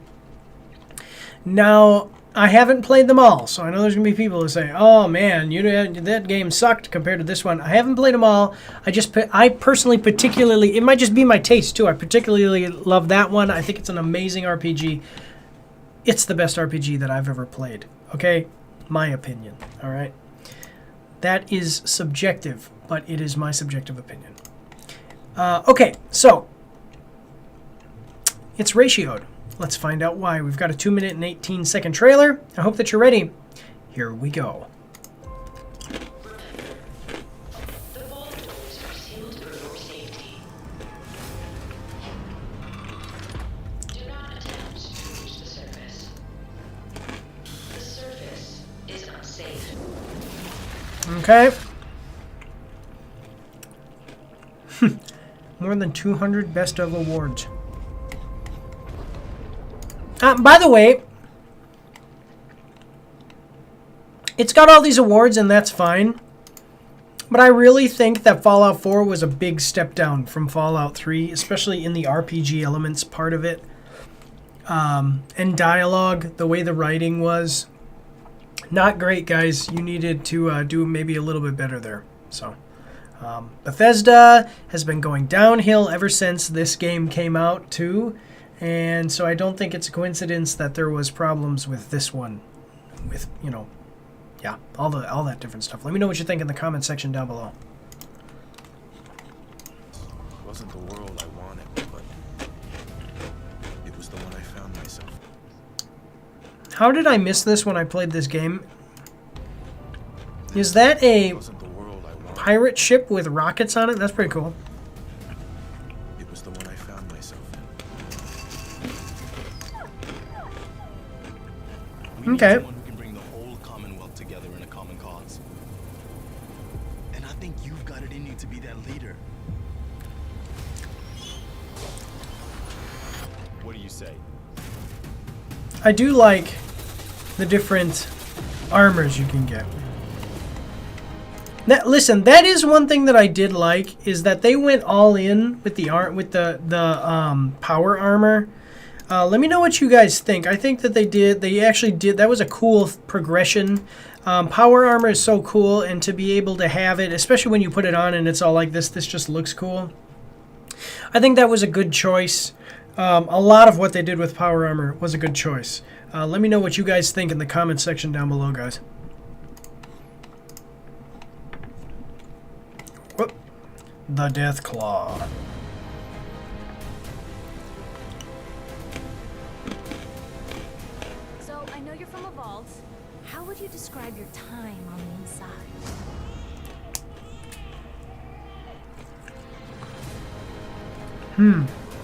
Now... I haven't played them all, so I know there's going to be people who say, oh man, that game sucked compared to this one. I haven't played them all. I personally particularly, it might just be my taste too, I particularly love that one. I think it's an amazing RPG. It's the best RPG that I've ever played, okay? My opinion, all right? That is subjective, but it is my subjective opinion. Okay, so it's ratioed. Let's find out why. We've got a 2-minute and 18-second trailer. I hope that you're ready. Here we go. The vault doors are sealed for your safety. Do not attempt to reach the surface. The surface is unsafe. Okay. More than 200 best of awards. By the way, it's got all these awards and that's fine. But I really think that Fallout 4 was a big step down from Fallout 3, especially in the RPG elements part of it. And dialogue, the way the writing was. Not great, guys. You needed to do maybe a little bit better there. So, Bethesda has been going downhill ever since this game came out, too. And so I don't think it's a coincidence that there was problems with this one. With, you know, yeah, all that different stuff. Let me know what you think in the comment section down below. It wasn't the world I wanted, but it was the one I found myself. How did I miss this when I played this game? Is that a Wasn't the world I wanted. pirate ship with rockets on it? That's pretty cool. It was the one I found myself in. We need Okay. someone who can bring the whole Commonwealth together in a common cause. And I think you've got it in you to be that leader. What do you say? I do like the different armors you can get. That, listen, that is one thing that I did like, is that they went all in with the power armor. Let me know what you guys think. I think that they actually did, that was a cool progression. Power armor is so cool, and to be able to have it, especially when you put it on and it's all like this just looks cool. I think that was a good choice. A lot of what they did with power armor was a good choice. Let me know what you guys think in the comment section down below, guys. Whoop. The Death Claw. So, I know you're from a vault. How would you describe your time on the inside?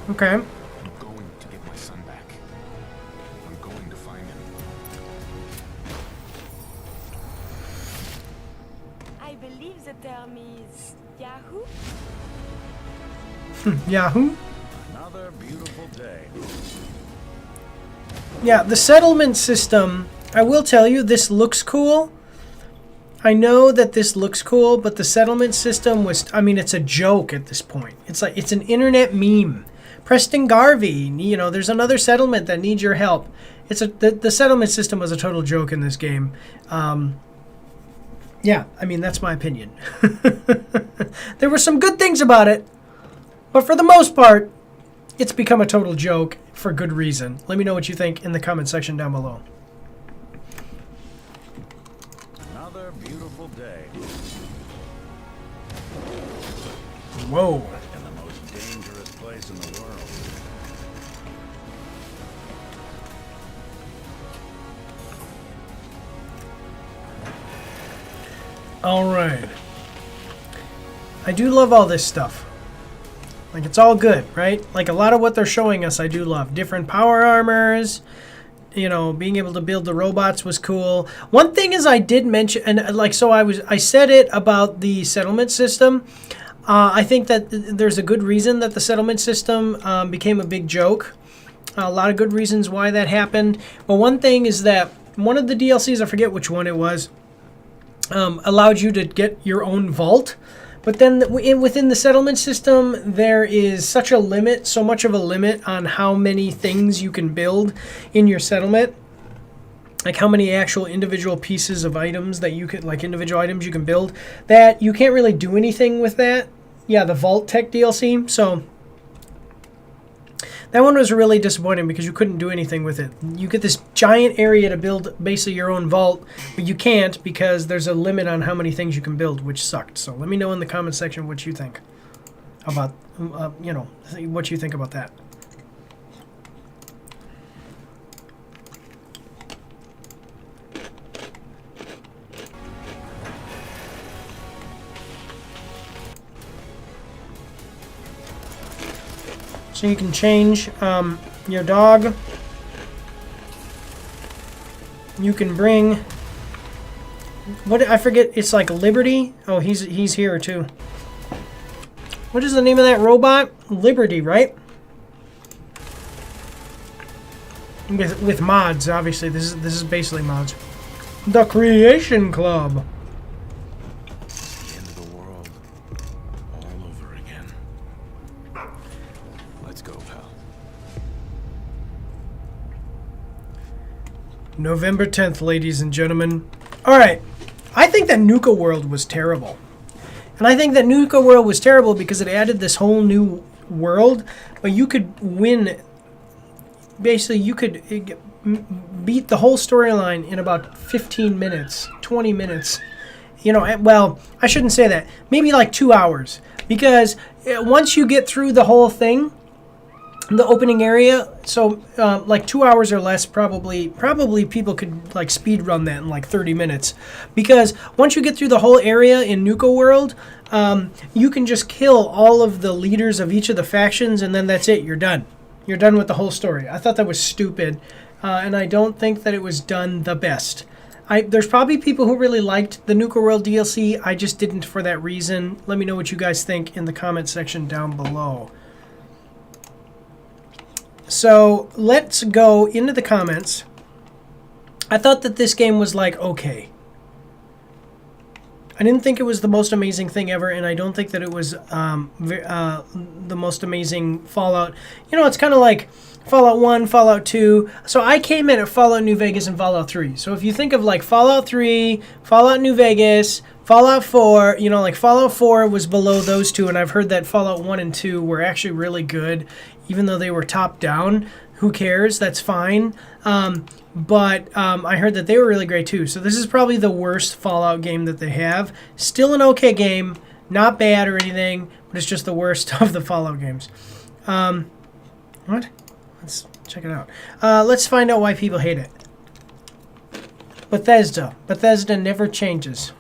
Okay. I'm going to get my son back. I'm going to find him. I believe the term is Yahoo. Yahoo. Another beautiful day. Yeah, the settlement system, I will tell you, this looks cool. I know that this looks cool, but the settlement system was, I mean, it's a joke at this point. It's like, it's an internet meme. Preston Garvey, you know, there's another settlement that needs your help. The settlement system was a total joke in this game. Yeah, I mean, that's my opinion. There were some good things about it, but for the most part, it's become a total joke for good reason. Let me know what you think in the comment section down below. Another beautiful day. Whoa. In the most dangerous place in the world. All right. I do love all this stuff. Like, it's all good, right? Like, a lot of what they're showing us, I do love. Different power armors, you know, being able to build the robots was cool. One thing is I did mention, and like, so I said it about the settlement system. I think that there's a good reason that the settlement system became a big joke. A lot of good reasons why that happened. But one thing is that one of the DLCs, I forget which one it was, allowed you to get your own vault. But then within the settlement system, there is such a limit, so much of a limit on how many things you can build in your settlement. Like how many actual individual pieces of items that you could, like individual items you can build, that you can't really do anything with that. Yeah, the Vault Tech DLC. So that one was really disappointing because you couldn't do anything with it. You get this giant area to build basically your own vault, but you can't because there's a limit on how many things you can build, which sucked. So let me know in the comment section what you think about, you know, what you think about that. So you can change your dog. You can bring... What I forget, it's like Liberty. Oh, he's here too. What is the name of that robot? Liberty, right? With mods, obviously. This is basically mods. The Creation Club. The end of the world. All over again. Let's go, pal. November 10th, ladies and gentlemen. Alright, I think that Nuka World was terrible. And I think that Nuka World was terrible because it added this whole new world, but you could win. Basically, you could beat the whole storyline in about 15 minutes, 20 minutes. You know, well, I shouldn't say that. Maybe like 2 hours. Because once you get through the whole thing, the opening area, so like 2 hours or less, probably people could like speed run that in like 30 minutes. Because once you get through the whole area in Nuka World, you can just kill all of the leaders of each of the factions, and then that's it. You're done. You're done with the whole story. I thought that was stupid, and I don't think that it was done the best. There's probably people who really liked the Nuka World DLC. I just didn't for that reason. Let me know what you guys think in the comment section down below. So let's go into the comments. I thought that this game was like okay. I didn't think it was the most amazing thing ever, and I don't think that it was the most amazing Fallout. You know, it's kind of like Fallout 1, Fallout 2. So I came in at Fallout New Vegas and Fallout 3. So if you think of like Fallout 3, Fallout New Vegas, Fallout 4, you know, like Fallout 4 was below those two, and I've heard that Fallout 1 and 2 were actually really good, even though they were top down. Who cares? That's fine. But I heard that they were really great too. So this is probably the worst Fallout game that they have. Still an okay game. Not bad or anything, but it's just the worst of the Fallout games. What? Let's check it out. Let's find out why people hate it. Bethesda. Bethesda never changes.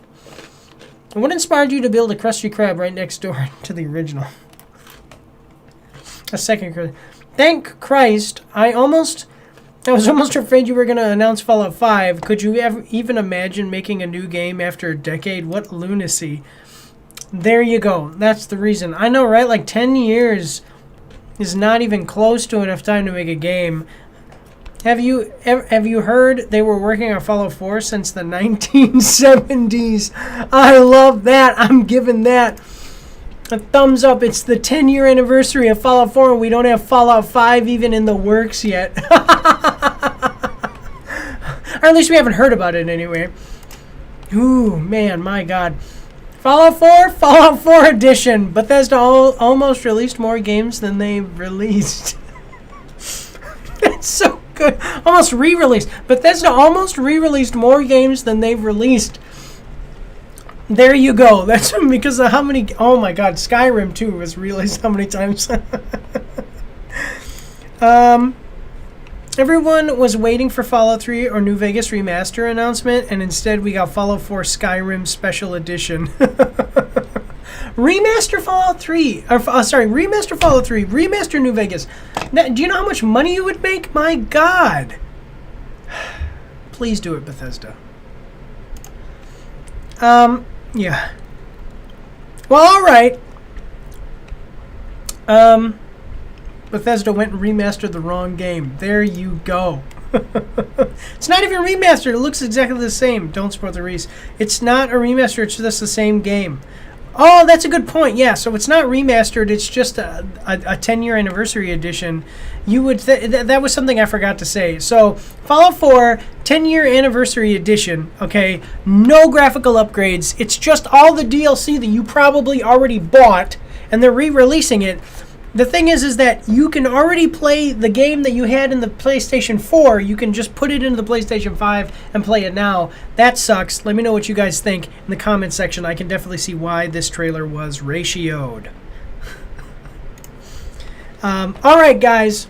And what inspired you to build a Krusty Krab right next door to the original? A second. Thank Christ. I was almost afraid you were going to announce Fallout 5. Could you ever even imagine making a new game after a decade? What lunacy. There you go. That's the reason. I know, right? Like 10 years is not even close to enough time to make a game. Have you heard they were working on Fallout 4 since the 1970s? I love that. I'm giving that a thumbs up. It's the 10-year anniversary of Fallout 4, and we don't have Fallout 5 even in the works yet. Or at least we haven't heard about it anyway. Ooh, man, my God. Fallout 4, Fallout 4 Edition. Bethesda almost released more games than they released. That's so good. Almost re-released. Bethesda almost re-released more games than they've released. There you go. That's because of how many... Oh my God, Skyrim 2 was released how many times? Everyone was waiting for Fallout 3 or New Vegas Remaster announcement, and instead we got Fallout 4 Skyrim Special Edition. Remaster Fallout 3. Remaster Fallout 3. Remaster New Vegas. Now, do you know how much money you would make? My God. Please do it, Bethesda. Yeah. Well, all right. Bethesda went and remastered the wrong game. There you go. It's not even remastered. It looks exactly the same. Don't spoil the Reese. It's not a remaster. It's just the same game. Oh, that's a good point. Yeah, so it's not remastered. It's just a 10-year anniversary edition. You would that was something I forgot to say. So Fallout 4 10-year anniversary edition. Okay, no graphical upgrades. It's just all the DLC that you probably already bought, and they're re-releasing it. The thing is that you can already play the game that you had in the PlayStation 4. You can just put it into the PlayStation 5 and play it now. That sucks. Let me know what you guys think in the comment section. I can definitely see why this trailer was ratioed. All right, guys.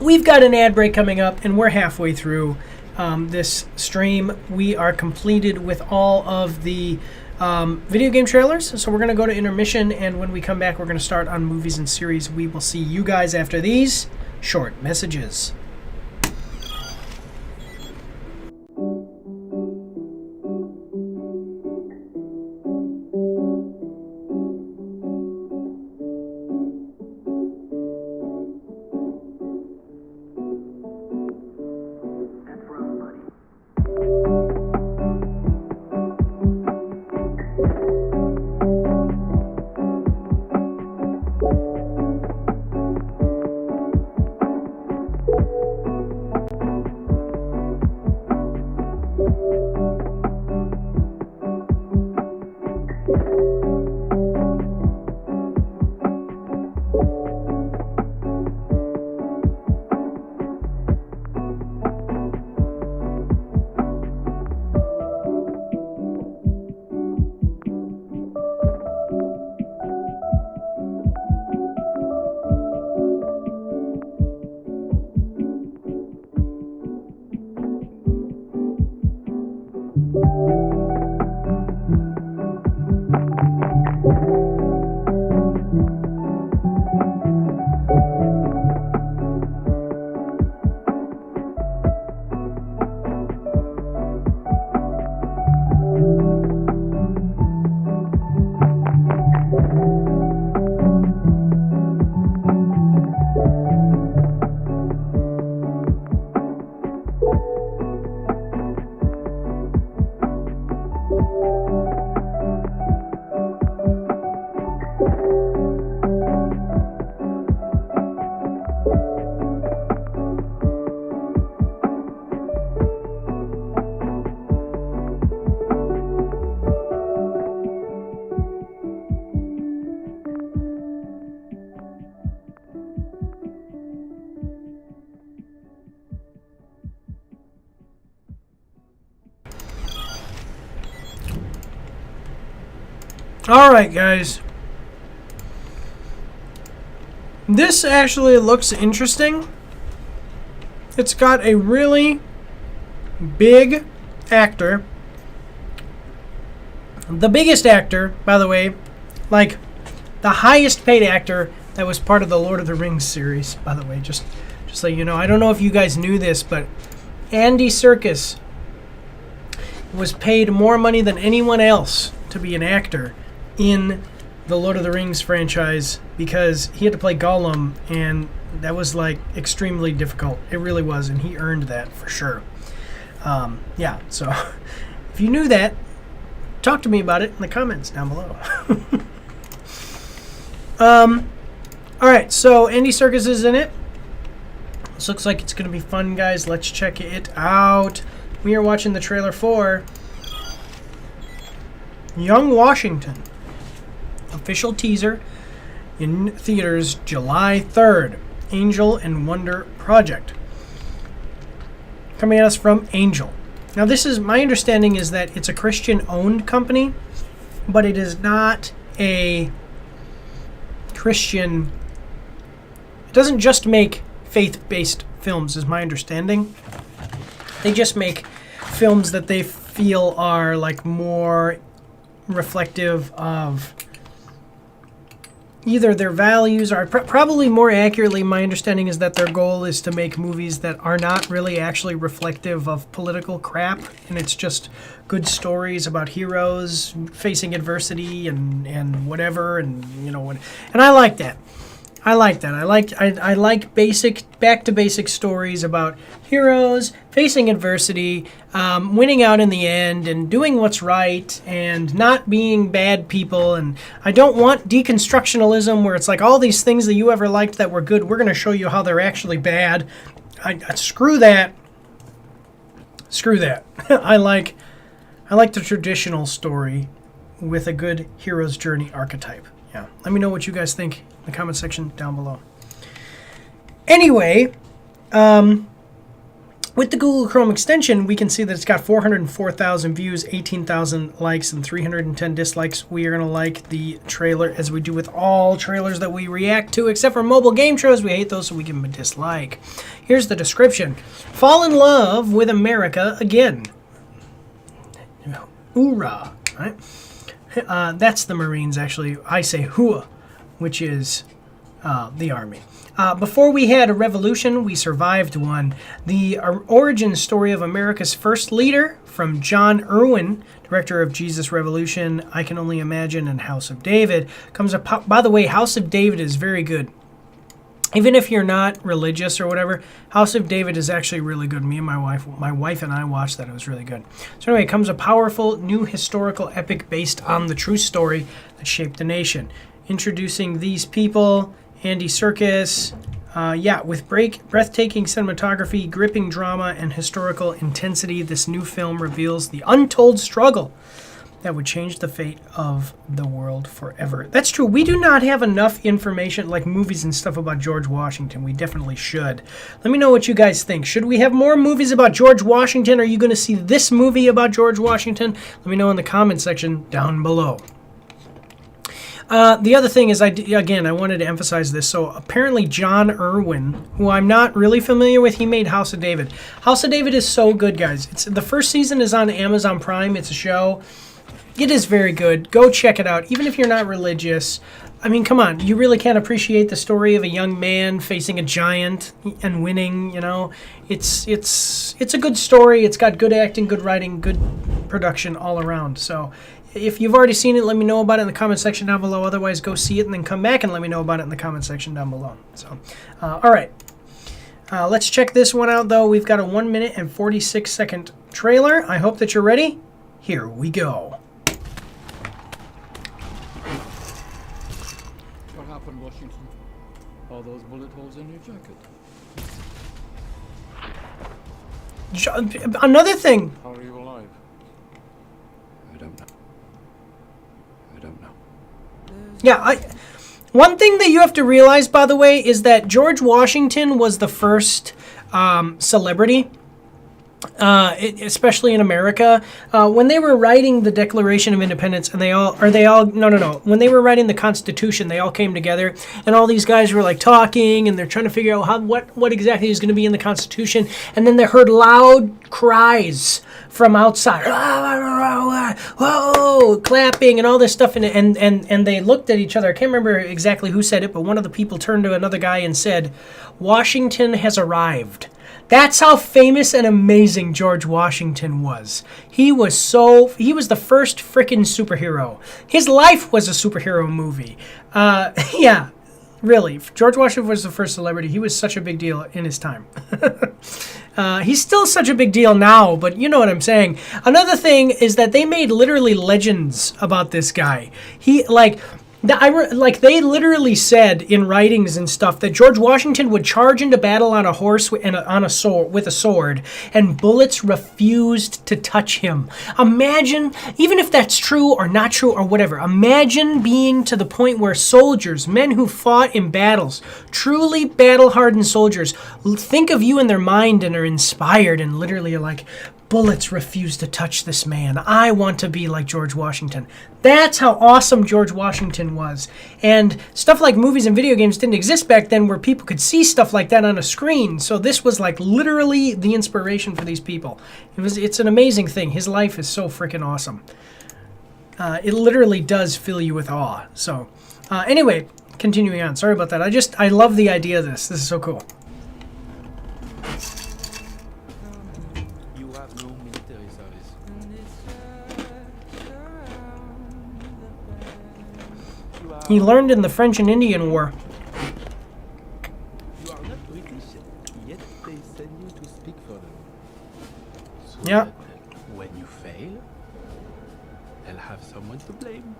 We've got an ad break coming up, and we're halfway through this stream. We are completed with all of the video game trailers. So we're going to go to intermission, and when we come back, we're going to start on movies and series. We will see you guys after these short messages. Alright, guys. This actually looks interesting. It's got a really big actor. The biggest actor, by the way, like the highest paid actor that was part of the Lord of the Rings series, by the way, just so you know. I don't know if you guys knew this, but Andy Serkis was paid more money than anyone else to be an actor in the Lord of the Rings franchise because he had to play Gollum, and that was like extremely difficult. It really was, and he earned that for sure. Yeah, so if you knew that, talk to me about it in the comments down below. Alright, so Andy Serkis is in it. This looks like it's going to be fun, guys. Let's check it out. We are watching the trailer for Young Washington. Official teaser in theaters July 3rd. Angel and Wonder Project. Coming at us from Angel. Now, this is, my understanding is that it's a Christian-owned company, but it is not a Christian. It doesn't just make faith-based films, is my understanding. They just make films that they feel are like more reflective of either their values or probably more accurately, my understanding is that their goal is to make movies that are not really actually reflective of political crap, and it's just good stories about heroes facing adversity and whatever, and you know, and I like that. I like that. I like basic, back to basic stories about heroes facing adversity, winning out in the end, and doing what's right, and not being bad people. And I don't want deconstructionalism where it's like all these things that you ever liked that were good, we're going to show you how they're actually bad. Screw that. Screw that. I like the traditional story with a good hero's journey archetype. Yeah. Let me know what you guys think in the comment section down below. Anyway, with the Google Chrome extension, we can see that it's got 404,000 views, 18,000 likes, and 310 dislikes. We are going to like the trailer as we do with all trailers that we react to, except for mobile game trailers. We hate those, so we give them a dislike. Here's the description. Fall in love with America again. Hoorah. Right? That's the Marines, actually. I say Hua, which is the Army. Before we had a revolution, we survived one. The origin story of America's first leader, from John Irwin, director of Jesus Revolution, I Can Only Imagine, and House of David, comes up. By the way, House of David is very good. Even if you're not religious or whatever, House of David is actually really good. Me and my wife and I watched that. It was really good. So anyway, it comes a powerful new historical epic based on the true story that shaped the nation. Introducing these people, Andy Serkis, with breathtaking cinematography, gripping drama, and historical intensity, this new film reveals the untold struggle that would change the fate of the world forever. That's true. We do not have enough information, like movies and stuff, about George Washington. We definitely should. Let me know what you guys think. Should we have more movies about George Washington? Are you going to see this movie about George Washington? Let me know in the comment section down below. The other thing is, I wanted to emphasize this. So apparently John Irwin, who I'm not really familiar with, he made House of David. House of David is so good, guys. The first season is on Amazon Prime. It's a show. It is very good. Go check it out. Even if you're not religious, I mean, come on. You really can't appreciate the story of a young man facing a giant and winning, you know. It's a good story. It's got good acting, good writing, good production all around. So if you've already seen it, let me know about it in the comment section down below. Otherwise, go see it and then come back and let me know about it in the comment section down below. So, all right. Let's check this one out, though. We've got a 1 minute and 46-second trailer. I hope that you're ready. Here we go. What happened, Washington? Are those bullet holes in your jacket? Another thing. How are you alive? I don't know. Yeah, one thing that you have to realize, by the way, is that George Washington was the first celebrity, especially in America, when they were writing the Declaration of Independence, and when they were writing the Constitution, they all came together, and all these guys were like talking, and they're trying to figure out what exactly is going to be in the Constitution, and then they heard loud cries from outside, whoa, clapping and all this stuff, and they looked at each other. I can't remember exactly who said it, but one of the people turned to another guy and said, "Washington has arrived." That's how famous and amazing George Washington was. He was the first frickin' superhero. His life was a superhero movie. Yeah, really. George Washington was the first celebrity. He was such a big deal in his time. He's still such a big deal now, but you know what I'm saying. Another thing is that they made literally legends about this guy. They literally said in writings and stuff that George Washington would charge into battle on a horse with a sword, and bullets refused to touch him. Imagine, even if that's true or not true or whatever, imagine being to the point where soldiers, men who fought in battles, truly battle-hardened soldiers, think of you in their mind and are inspired and literally are like, bullets refuse to touch this man. I want to be like George Washington. That's how awesome George Washington was. And stuff like movies and video games didn't exist back then, where people could see stuff like that on a screen. So this was like literally the inspiration for these people. It's an amazing thing. His life is so freaking awesome. It literally does fill you with awe. So anyway, continuing on. Sorry about that. I love the idea of this. This is so cool. He learned in the French and Indian War. You are not British, yet they send you to speak for them. So yeah. When you fail, they'll have someone to blame.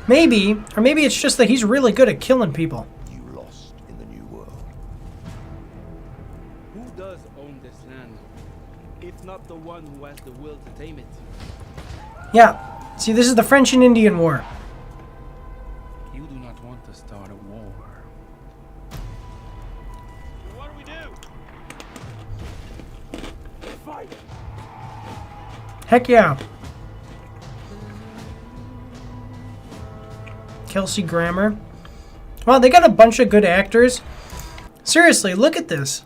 Maybe, or maybe it's just that he's really good at killing people. You lost in the new world. Who does own this land, if not the one who has the will to tame it? Yeah. See, this is the French and Indian War. You do not want to start a war. What do we do? Fight! Heck yeah. Kelsey Grammer. Wow, they got a bunch of good actors. Seriously, look at this.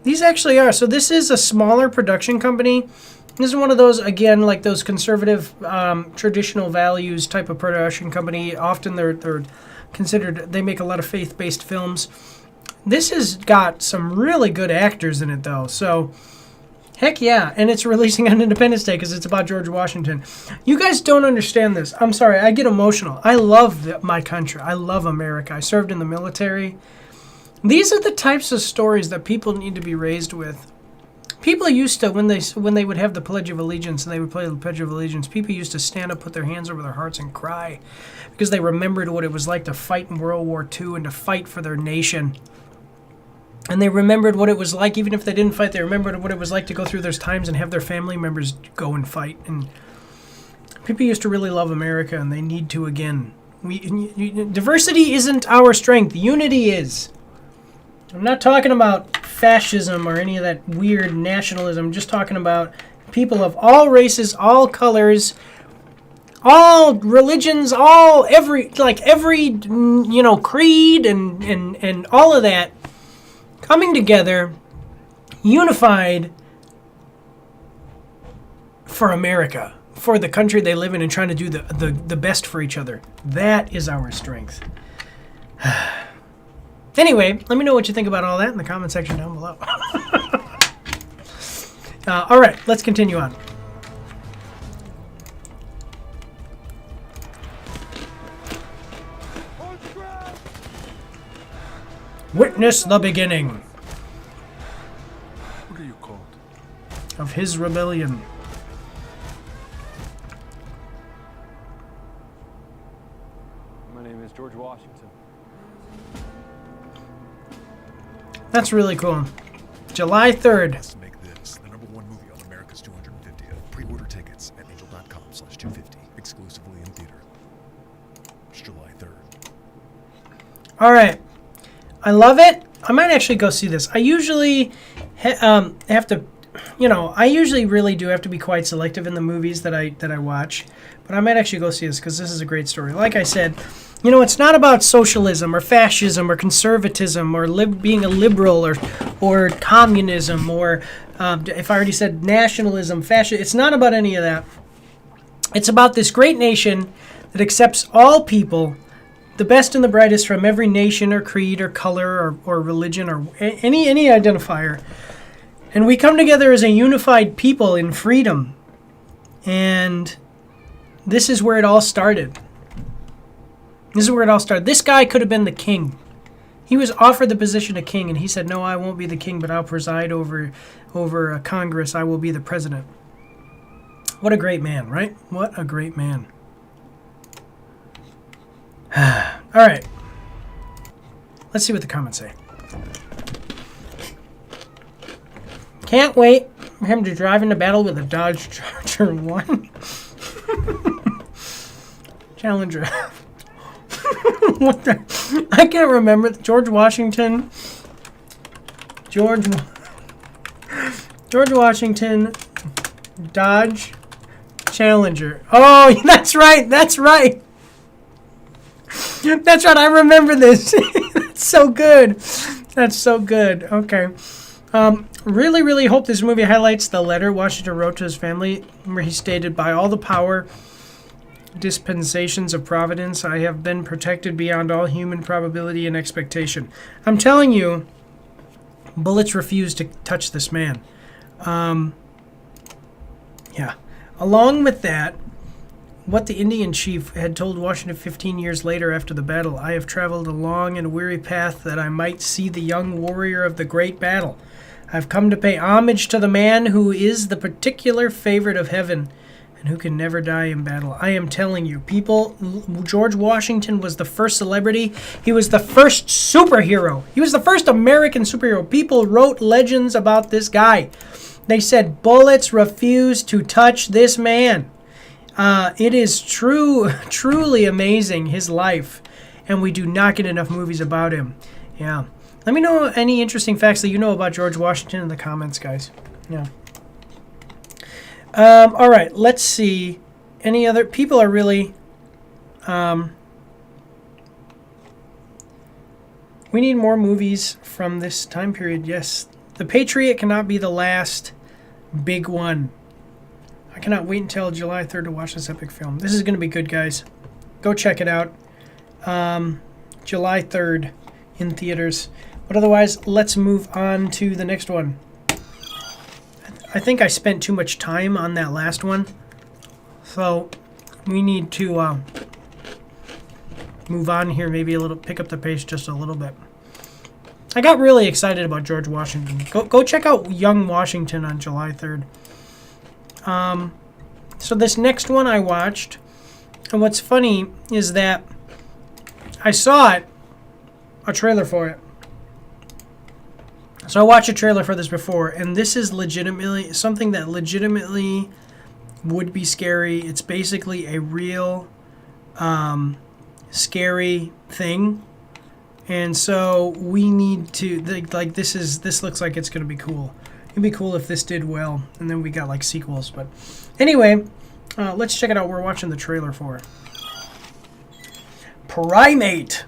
These actually are. So this is a smaller production company. This is one of those, again, like those conservative, traditional values type of production company. Often they're considered, they make a lot of faith-based films. This has got some really good actors in it, though. So, heck yeah. And it's releasing on Independence Day because it's about George Washington. You guys don't understand this. I'm sorry. I get emotional. I love my country. I love America. I served in the military. These are the types of stories that people need to be raised with. People used to, when they would have the Pledge of Allegiance and they would play the Pledge of Allegiance, people used to stand up, put their hands over their hearts and cry because they remembered what it was like to fight in World War II and to fight for their nation. And they remembered what it was like, even if they didn't fight, they remembered what it was like to go through those times and have their family members go and fight. And people used to really love America, and they need to again. Diversity isn't our strength. Unity is. I'm not talking about fascism or any of that weird nationalism. I'm just talking about people of all races, all colors, all religions, every creed and all of that coming together, unified for America, for the country they live in, and trying to do the best for each other. That is our strength. Anyway, let me know what you think about all that in the comment section down below. All right, let's continue on. Witness the beginning. What are you called? Of his rebellion. My name is George Washington. That's really cool. July 3rd. Let's make this the #1 movie on America's 250th. Pre-order tickets at angel.com/250. Exclusively in theater. It's July 3rd. All right. I love it. I might actually go see this. I usually have to, I usually really do have to be quite selective in the movies that I watch. But I might actually go see this because this is a great story. Like I said, it's not about socialism or fascism or conservatism or being a liberal or communism or, if I already said nationalism, fascism. It's not about any of that. It's about this great nation that accepts all people, the best and the brightest from every nation or creed or color or religion or any identifier. And we come together as a unified people in freedom. And this is where it all started. This guy could have been the king. He was offered the position of king, and he said, no, I won't be the king, but I'll preside over a Congress. I will be the president. What a great man, right? What a great man. All right. Let's see what the comments say. Can't wait for him to drive into battle with a Dodge Charger 1. Challenger. What the? I can't remember. George Washington. George Washington. Dodge Challenger. Oh, that's right. That's right. That's right. I remember this. That's so good. That's so good. Okay. Really, really hope this movie highlights the letter Washington wrote to his family, where he stated, by all the power dispensations of Providence, I have been protected beyond all human probability and expectation. I'm telling you, bullets refuse to touch this man. Yeah. Along with that, what the Indian chief had told Washington 15 years later after the battle, I have traveled a long and weary path that I might see the young warrior of the great battle. I've come to pay homage to the man who is the particular favorite of heaven and who can never die in battle. I am telling you, people, George Washington was the first celebrity. He was the first superhero. He was the first American superhero. People wrote legends about this guy. They said, bullets refuse to touch this man. It is truly amazing, his life, and we do not get enough movies about him. Yeah. Let me know any interesting facts that you know about George Washington in the comments, guys. Yeah. All right, let's see. Any other people are really... we need more movies from this time period, yes. The Patriot cannot be the last big one. I cannot wait until July 3rd to watch this epic film. This is going to be good, guys. Go check it out. July 3rd in theaters. But otherwise, let's move on to the next one. I think I spent too much time on that last one. So we need to move on here, maybe a little, pick up the pace just a little bit. I got really excited about George Washington. Go check out Young Washington on July 3rd. So this next one I watched, and what's funny is that I saw it, a trailer for it. So I watched a trailer for this before, and this is legitimately something that legitimately would be scary. It's basically a real scary thing. And so we need to, like, this looks like it's going to be cool. It'd be cool if this did well, and then we got, like, sequels. But anyway, let's check it out. We're watching the trailer for Primate.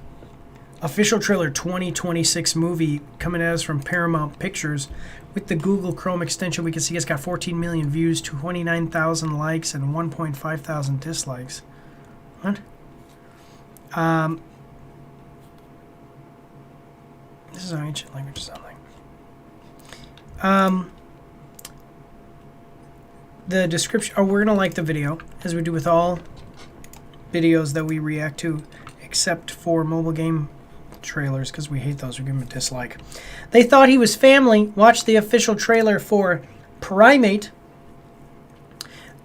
Official trailer 2026 movie coming at us from Paramount Pictures. With the Google Chrome extension, we can see it's got 14 million views, 29,000 likes, and 1.5 thousand dislikes. What? This is an ancient language or something. The description. Oh, we're gonna like the video, as we do with all videos that we react to, except for mobile game trailers, because we hate those. We give them a dislike. They thought he was family. Watch the official trailer for Primate.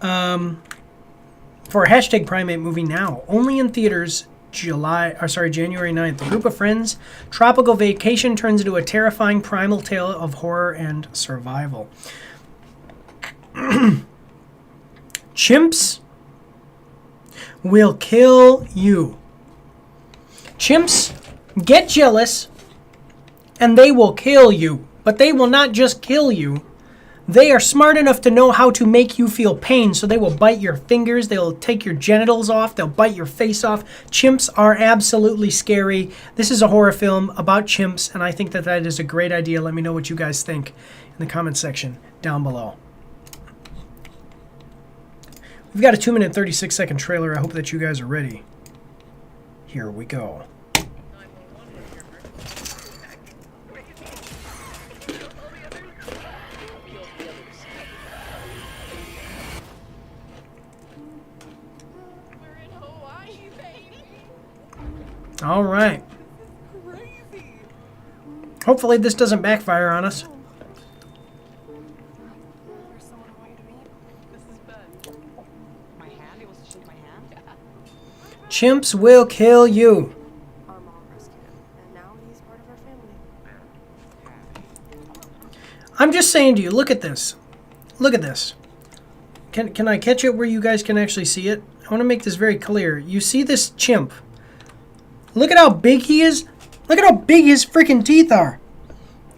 For hashtag Primate movie now, only in theaters. January 9th. A group of friends, tropical vacation turns into a terrifying primal tale of horror and survival. Chimps will kill you. Chimps get jealous and they will kill you. But they will not just kill you. They are smart enough to know how to make you feel pain, so they will bite your fingers, they'll take your genitals off, they'll bite your face off. Chimps are absolutely scary. This is a horror film about chimps, and I think that that is a great idea. Let me know what you guys think in the comment section down below. We've got a 2-minute, 36-second trailer. I hope that you guys are ready. Here we go. All right. Hopefully this doesn't backfire on us. Chimps will kill you. Our MAARs can, and now he's part of our family. I'm just saying to you, look at this. Look at this. Can I catch it where you guys can actually see it? I want to make this very clear. You see this chimp. Look at how big he is. Look at how big his freaking teeth are.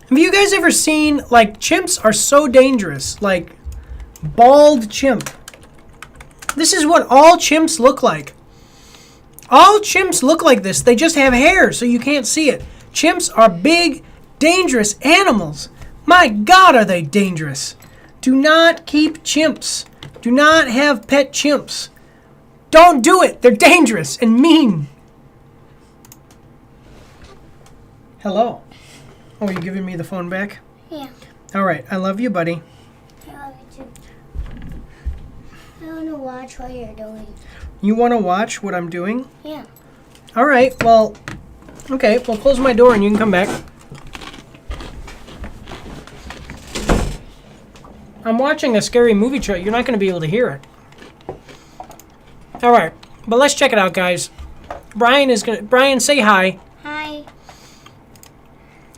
Have you guys ever seen, like, chimps are so dangerous. Like, bald chimp. This is what all chimps look like. All chimps look like this. They just have hair, so you can't see it. Chimps are big, dangerous animals. My God, are they dangerous. Do not keep chimps. Do not have pet chimps. Don't do it. They're dangerous and mean. Hello. Oh, are you giving me the phone back? Yeah. All right. I love you, buddy. I love you too. I want to watch what you're doing. You want to watch what I'm doing? Yeah. All right. Well, okay. Well, close my door and you can come back. I'm watching a scary movie trailer. You're not going to be able to hear it. All right. But let's check it out, guys. Brian, say hi. Hi.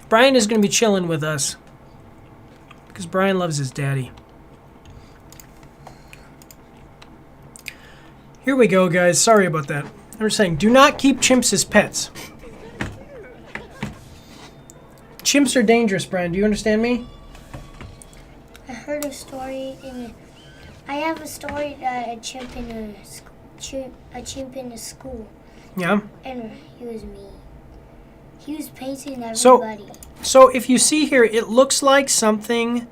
Brian is going to be chilling with us because Brian loves his daddy. Here we go, guys. Sorry about that. I'm just saying, do not keep chimps as pets. Chimps are dangerous, Brian. Do you understand me? I heard a story I have a story that a chimp in a school. Yeah. And he was mean. He was painting everybody. So if you see here, it looks like something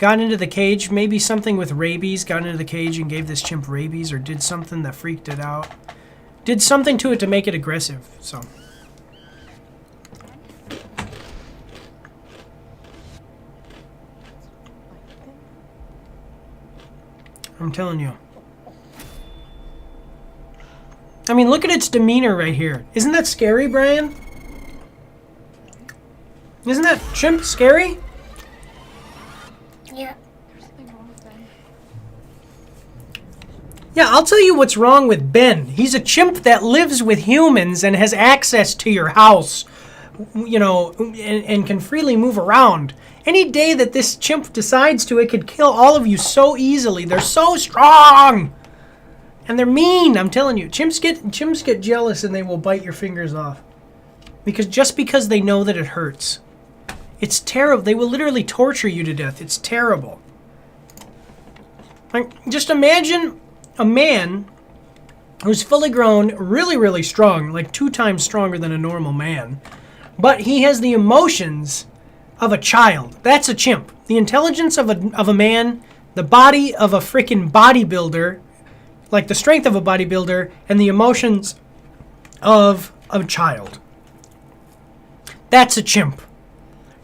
got into the cage, maybe something with rabies, got into the cage and gave this chimp rabies, or did something that freaked it out. Did something to it to make it aggressive, so. I'm telling you. I mean, look at its demeanor right here. Isn't that scary, Brian? Isn't that chimp scary? Yeah. Yeah, I'll tell you what's wrong with Ben. He's a chimp that lives with humans and has access to your house, you know, and can freely move around. Any day that this chimp decides to, it could kill all of you so easily. They're so strong. And they're mean, I'm telling you. Chimps get jealous and they will bite your fingers off. Just because they know that it hurts. It's terrible. They will literally torture you to death. It's terrible. Like, just imagine a man who's fully grown, really, really strong, like 2 times stronger than a normal man, but he has the emotions of a child. That's a chimp. The intelligence of a man, the body of a freaking bodybuilder, like the strength of a bodybuilder, and the emotions of a child. That's a chimp.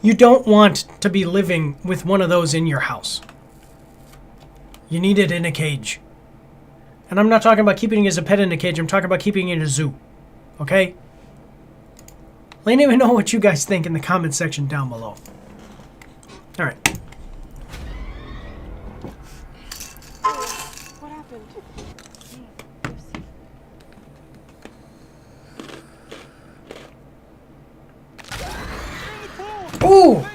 You don't want to be living with one of those in your house. You need it in a cage. And I'm not talking about keeping it as a pet in a cage. I'm talking about keeping it in a zoo. Okay? Let me know what you guys think in the comment section down below. All right. What happened? Ooh!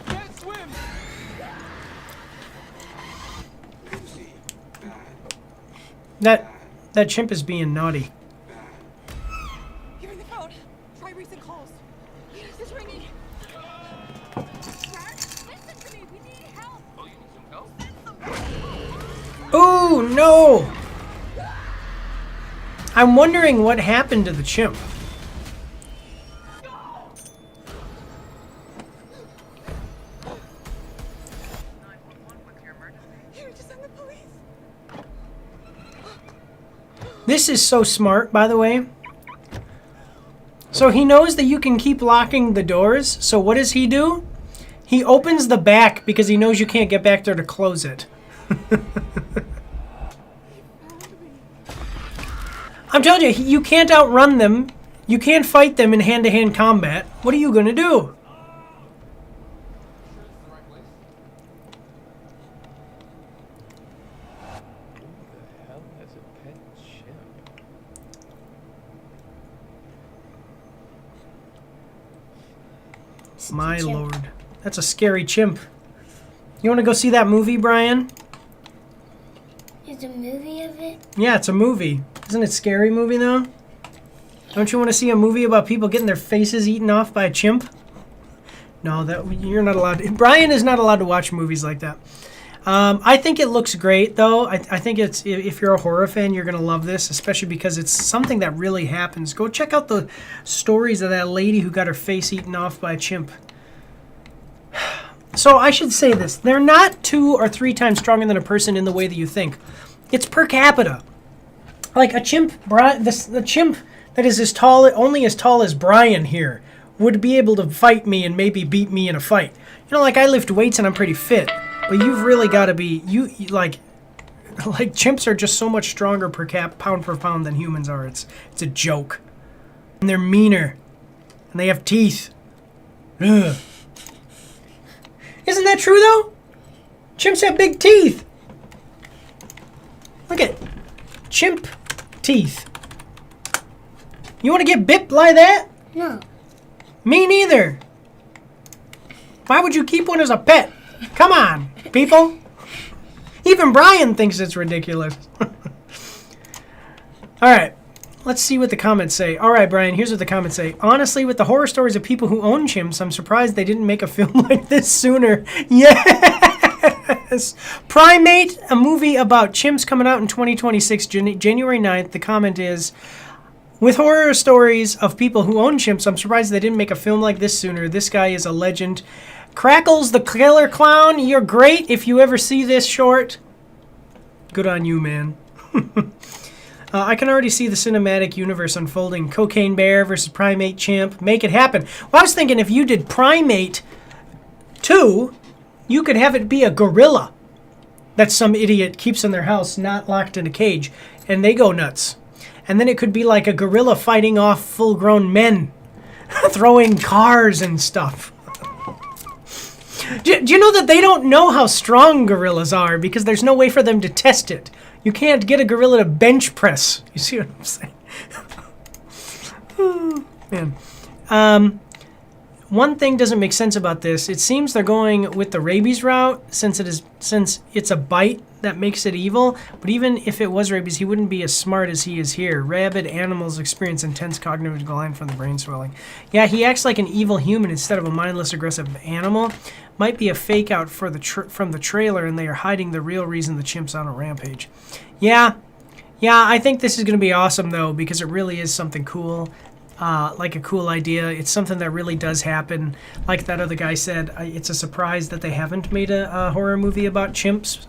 That chimp is being naughty. You're in the phone. Try recent calls. Yes, it's ringing. Dad, listen to me. We need help. Oh, you need some help? Ooh, no! I'm wondering what happened to the chimp. This is so smart, by the way. So he knows that you can keep locking the doors. So what does he do? He opens the back because he knows you can't get back there to close it. I'm telling you, you can't outrun them. You can't fight them in hand-to-hand combat. What are you going to do? My lord. That's a scary chimp. You want to go see that movie, Brian? Is a movie of it? Yeah, it's a movie. Isn't it a scary movie, though? Don't you want to see a movie about people getting their faces eaten off by a chimp? No, you're not allowed to. Brian is not allowed to watch movies like that. I think it looks great, though. I think it's, if you're a horror fan, you're going to love this, especially because it's something that really happens. Go check out the stories of that lady who got her face eaten off by a chimp. So I should say this. They're not 2 or 3 times stronger than a person in the way that you think. It's per capita. Like a chimp, the chimp that is only as tall as Brian here would be able to fight me and maybe beat me in a fight. You know, like I lift weights and I'm pretty fit. But you've really got to be, like chimps are just so much stronger pound per pound than humans are. It's a joke. And they're meaner. And they have teeth. Ugh. Isn't that true, though? Chimps have big teeth. Look at chimp teeth. You want to get bit like that? No. Me neither. Why would you keep one as a pet? Come on, people. Even Brian thinks it's ridiculous. All right. Let's see what the comments say. All right, Brian, here's what the comments say. Honestly, with the horror stories of people who own chimps, I'm surprised they didn't make a film like this sooner. Yes! Primate, a movie about chimps coming out in 2026, January 9th. The comment is, with horror stories of people who own chimps, I'm surprised they didn't make a film like this sooner. This guy is a legend. Crackles the Killer Clown, you're great. If you ever see this short, good on you, man. I can already see the cinematic universe unfolding. Cocaine Bear versus Primate Chimp. Make it happen. Well, I was thinking if you did Primate 2, you could have it be a gorilla that some idiot keeps in their house, not locked in a cage, and they go nuts. And then it could be like a gorilla fighting off full-grown men, throwing cars and stuff. Do you know that they don't know how strong gorillas are because there's no way for them to test it? You can't get a gorilla to bench press. You see what I'm saying? Oh, man. One thing doesn't make sense about this. It seems they're going with the rabies route since it's a bite that makes it evil. But even if it was rabies, he wouldn't be as smart as he is here. Rabid animals experience intense cognitive decline from the brain swelling. Yeah, he acts like an evil human instead of a mindless, aggressive animal. Might be a fake out for from the trailer, and they are hiding the real reason the chimp's on a rampage. Yeah, I think this is going to be awesome, though, because it really is something cool. Like a cool idea. It's something that really does happen. Like that other guy said, it's a surprise that they haven't made a horror movie about chimps.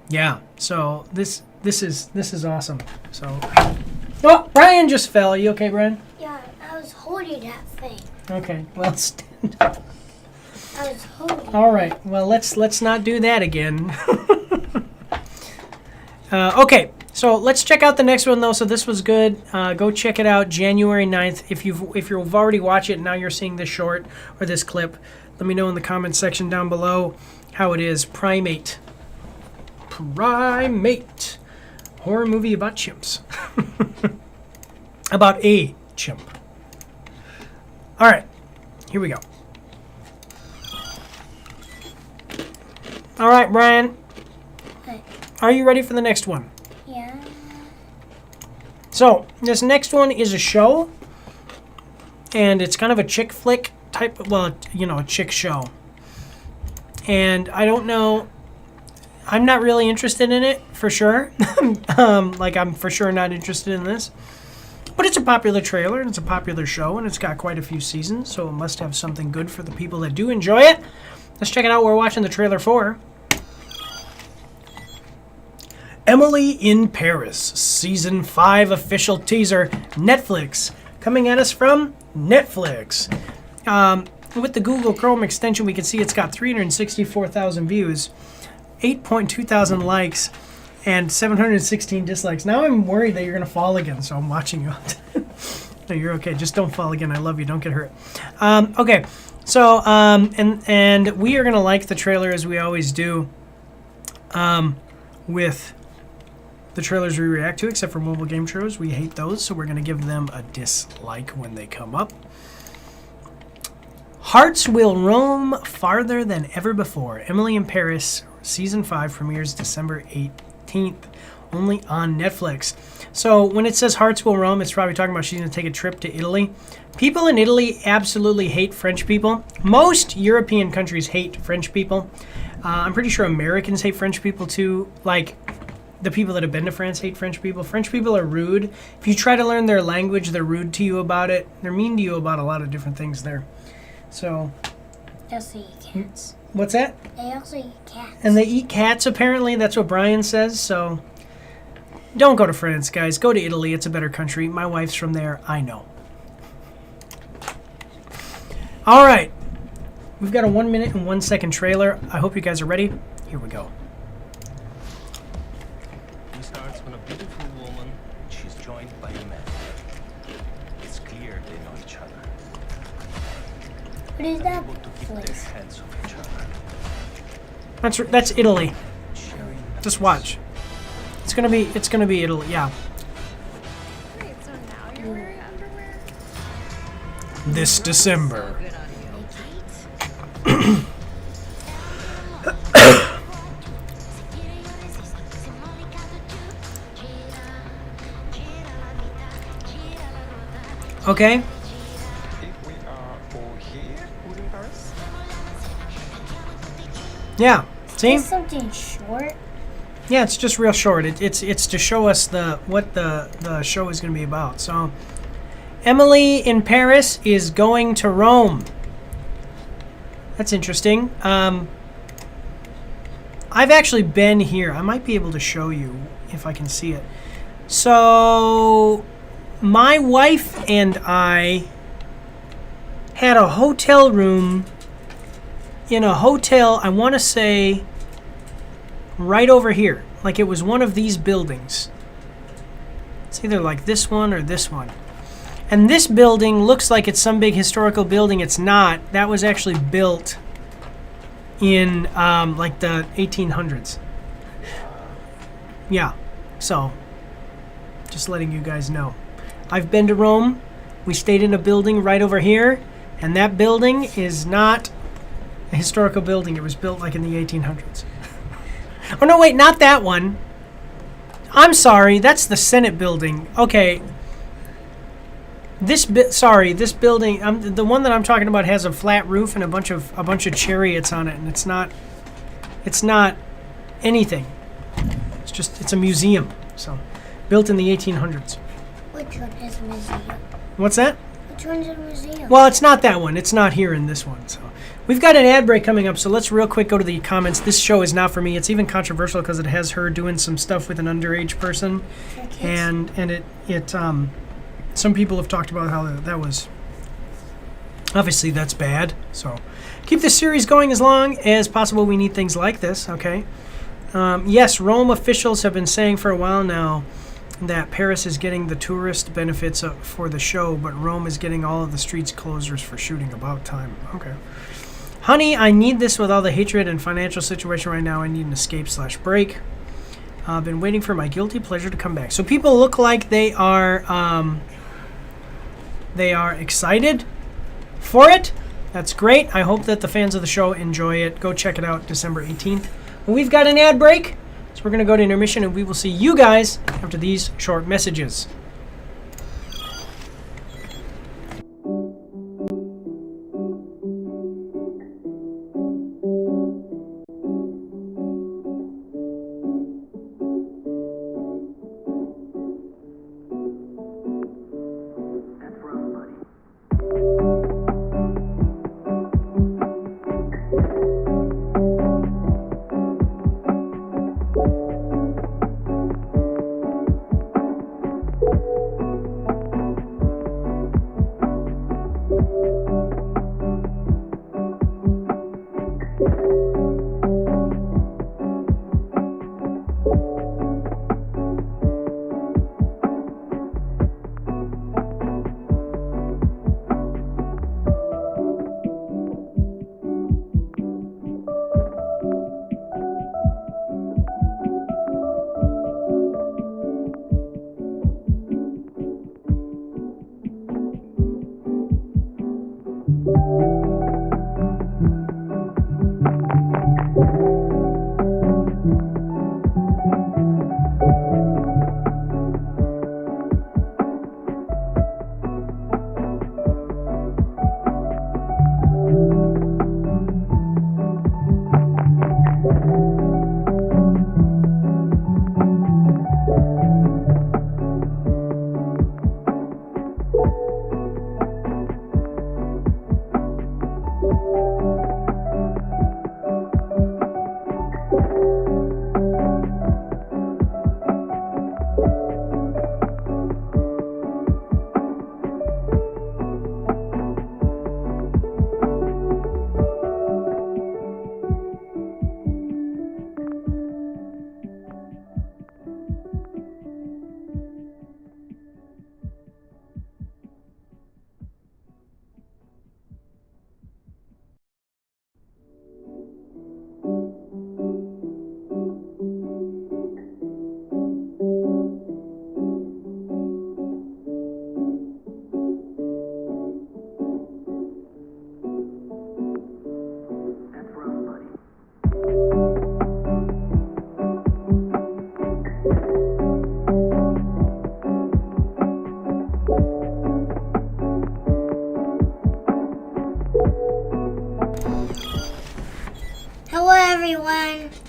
Yeah, so this is awesome. So, oh, Brian just fell. Are you okay, Brian? Yeah, I was holding that thing. Okay, well, stand up. I was holding. All right, well, let's not do that again. Okay. So let's check out the next one, though. So this was good. Go check it out, January 9th. If you've already watched it and now you're seeing this short or this clip, let me know in the comments section down below how it is. Primate. Horror movie about chimps. About a chimp. All right, here we go. All right, Brian. Okay. Are you ready for the next one? Yeah. So, this next one is a show, and it's kind of a chick flick type, well, a chick show. And I don't know, I'm not really interested in it, for sure. I'm for sure not interested in this. But it's a popular trailer, and it's a popular show, and it's got quite a few seasons, so it must have something good for the people that do enjoy it. Let's check it out. We're watching the trailer for Emily in Paris, Season 5 official teaser, Netflix. Coming at us from Netflix. With the Google Chrome extension, we can see it's got 364,000 views, 8.2 thousand likes, and 716 dislikes. Now I'm worried that you're going to fall again, so I'm watching you. No, you're okay. Just don't fall again. I love you. Don't get hurt. Okay, so, and we are going to like the trailer as we always do with the trailers we react to, except for mobile game trailers. We hate those, so we're going to give them a dislike when they come up. Hearts will roam farther than ever before. Emily in Paris, Season 5 premieres December 18th, only on Netflix. So when it says hearts will roam, it's probably talking about she's going to take a trip to Italy. People in Italy absolutely hate French people. Most European countries hate French people. I'm pretty sure Americans hate French people too. Like, the people that have been to France hate French people. French people are rude. If you try to learn their language, they're rude to you about it. They're mean to you about a lot of different things there. So, They also eat cats. What's that? They also eat cats. And they eat cats, apparently. That's what Brian says. So, don't go to France, guys. Go to Italy. It's a better country. My wife's from there. I know. All right. We've got a 1 minute and 1 second trailer. I hope you guys are ready. Here we go. It starts with a beautiful woman. She's joined by a man. It's clear they know each other. What is that Able to keep their place? hands off each other. That's Italy. Sharing Just watch. It's gonna be Italy. Yeah. Wait, so now you're wearing underwear? This December. Good on you. Okay. If we are all here, who's in Paris? Yeah. See? Is something short? Yeah, it's just real short. It's to show us what the show is going to be about. So, Emily in Paris is going to Rome. That's interesting. I've actually been here. I might be able to show you if I can see it. So, my wife and I had a hotel room in a hotel, I want to say, right over here. Like it was one of these buildings. It's either like this one or this one. And this building looks like it's some big historical building. It's not. That was actually built in like the 1800s. Yeah. So, just letting you guys know. I've been to Rome. We stayed in a building right over here. And that building is not a historical building. It was built like in the 1800s. Oh, no, wait, not that one. I'm sorry. That's the Senate building. Okay. This building, the one that I'm talking about has a flat roof and a bunch of chariots on it, and it's not anything. It's a museum. So, built in the 1800s. Which one is a museum? What's that? Which one's a museum? Well, it's not that one. It's not here in this one. So, we've got an ad break coming up. So let's real quick go to the comments. This show is not for me. It's even controversial because it has her doing some stuff with an underage person, and it some people have talked about how that was. Obviously, that's bad. So, keep this series going as long as possible. We need things like this. Okay. Yes, Rome officials have been saying for a while now that Paris is getting the tourist benefits for the show, but Rome is getting all of the streets closures for shooting. About time. Okay. Honey, I need this with all the hatred and financial situation right now. I need an escape/break. I've been waiting for my guilty pleasure to come back. So people look like they are excited for it. That's great. I hope that the fans of the show enjoy it. Go check it out December 18th. We've got an ad break. So we're going to go to intermission, and we will see you guys after these short messages.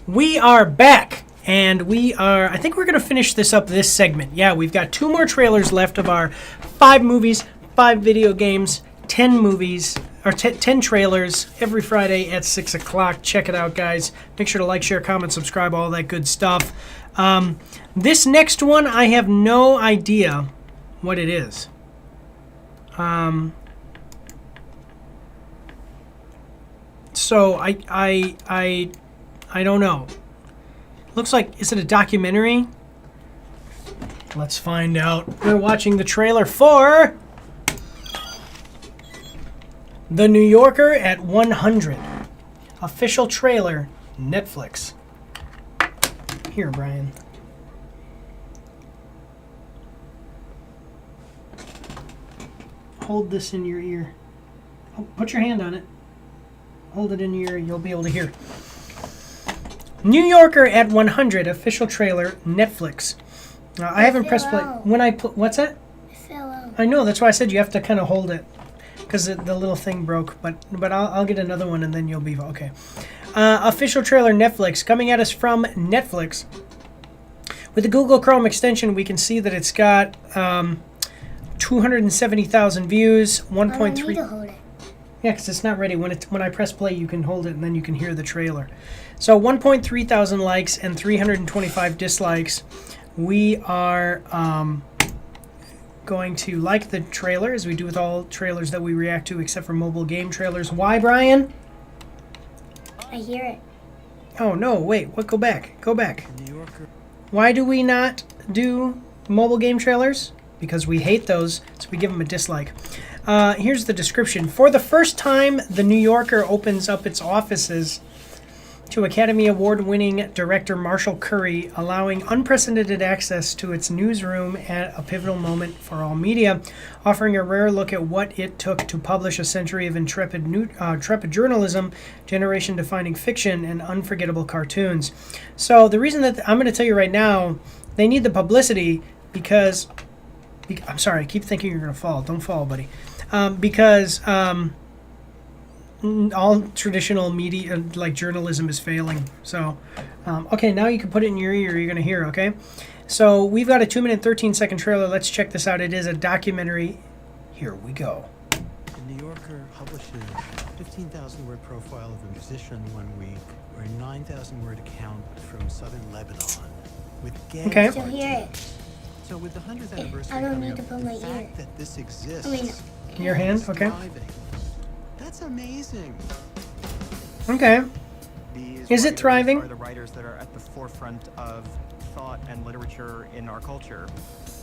We are back, and I think we're going to finish this up this segment. Yeah, we've got 2 more trailers left of our 5 movies, 5 video games, 10 movies, or 10 trailers every Friday at 6 o'clock. Check it out, guys. Make sure to like, share, comment, subscribe, all that good stuff. This next one, I have no idea what it is. So I don't know. Looks like, is it a documentary? Let's find out. We're watching the trailer for The New Yorker at 100. Official trailer, Netflix. Here, Brian. Hold this in your ear. Oh, put your hand on it. Hold it in your ear. You'll be able to hear. New Yorker at 100. Official trailer, Netflix. I haven't pressed play. When I put, what's that? It fell out. I know. That's why I said you have to kind of hold it, because the little thing broke. But I'll get another one and then you'll be okay. Official trailer, Netflix, coming at us from Netflix. With the Google Chrome extension, we can see that it's got 270,000 views, 1.3. I need to hold it. Yeah, because it's not ready. When I press play, you can hold it and then you can hear the trailer. So 1.3 thousand likes and 325 dislikes. We are going to like the trailer, as we do with all trailers that we react to, except for mobile game trailers. Why, Brian? I hear it. Oh, no, wait. What? Go back. Go back. Why do we not do mobile game trailers? Because we hate those, so we give them a dislike. Here's the description. For the first time, The New Yorker opens up its offices to Academy Award-winning director Marshall Curry, allowing unprecedented access to its newsroom at a pivotal moment for all media, offering a rare look at what it took to publish a century of intrepid journalism, generation-defining fiction, and unforgettable cartoons. So the reason that I'm going to tell you right now, they need the publicity because I'm sorry, I keep thinking you're going to fall. Don't fall, buddy. Because all traditional media, like journalism, is failing. So, okay, now you can put it in your ear. You're going to hear, okay? So we've got a 2-minute, 13-second trailer. Let's check this out. It is a documentary. Here we go. The New Yorker publishes a 15,000-word profile of a musician 1 week, or a 9,000-word account from southern Lebanon with gang Okay. Still hear it. So with the 100th anniversary I don't coming need to up, put the my fact ear. that this exists, I mean, Your hand? is Okay. thriving. That's amazing. Okay. These Is it writers thriving? Are the writers that are at the forefront of thought and literature in our culture.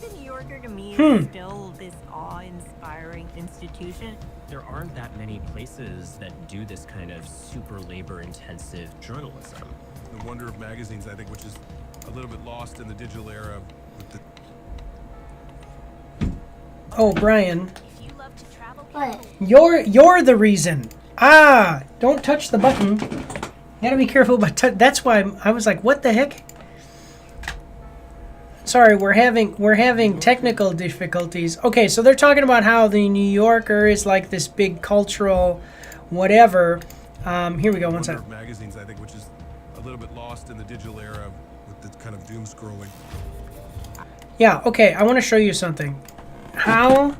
The New Yorker to me is still this awe-inspiring institution. There aren't that many places that do this kind of super labor-intensive journalism. The wonder of magazines, I think, which is a little bit lost in the digital era with the Oh, Brian, If you love to travel, what? you're the reason. Ah, don't touch the button. You gotta be careful about that's why I was like, what the heck? Sorry, we're having technical difficulties. Okay, so they're talking about how the New Yorker is like this big cultural whatever. Here we go. One wonder second. of magazines, I think, which is a little bit lost in the digital era with the kind of doom scrolling. Yeah, okay, I want to show you something. How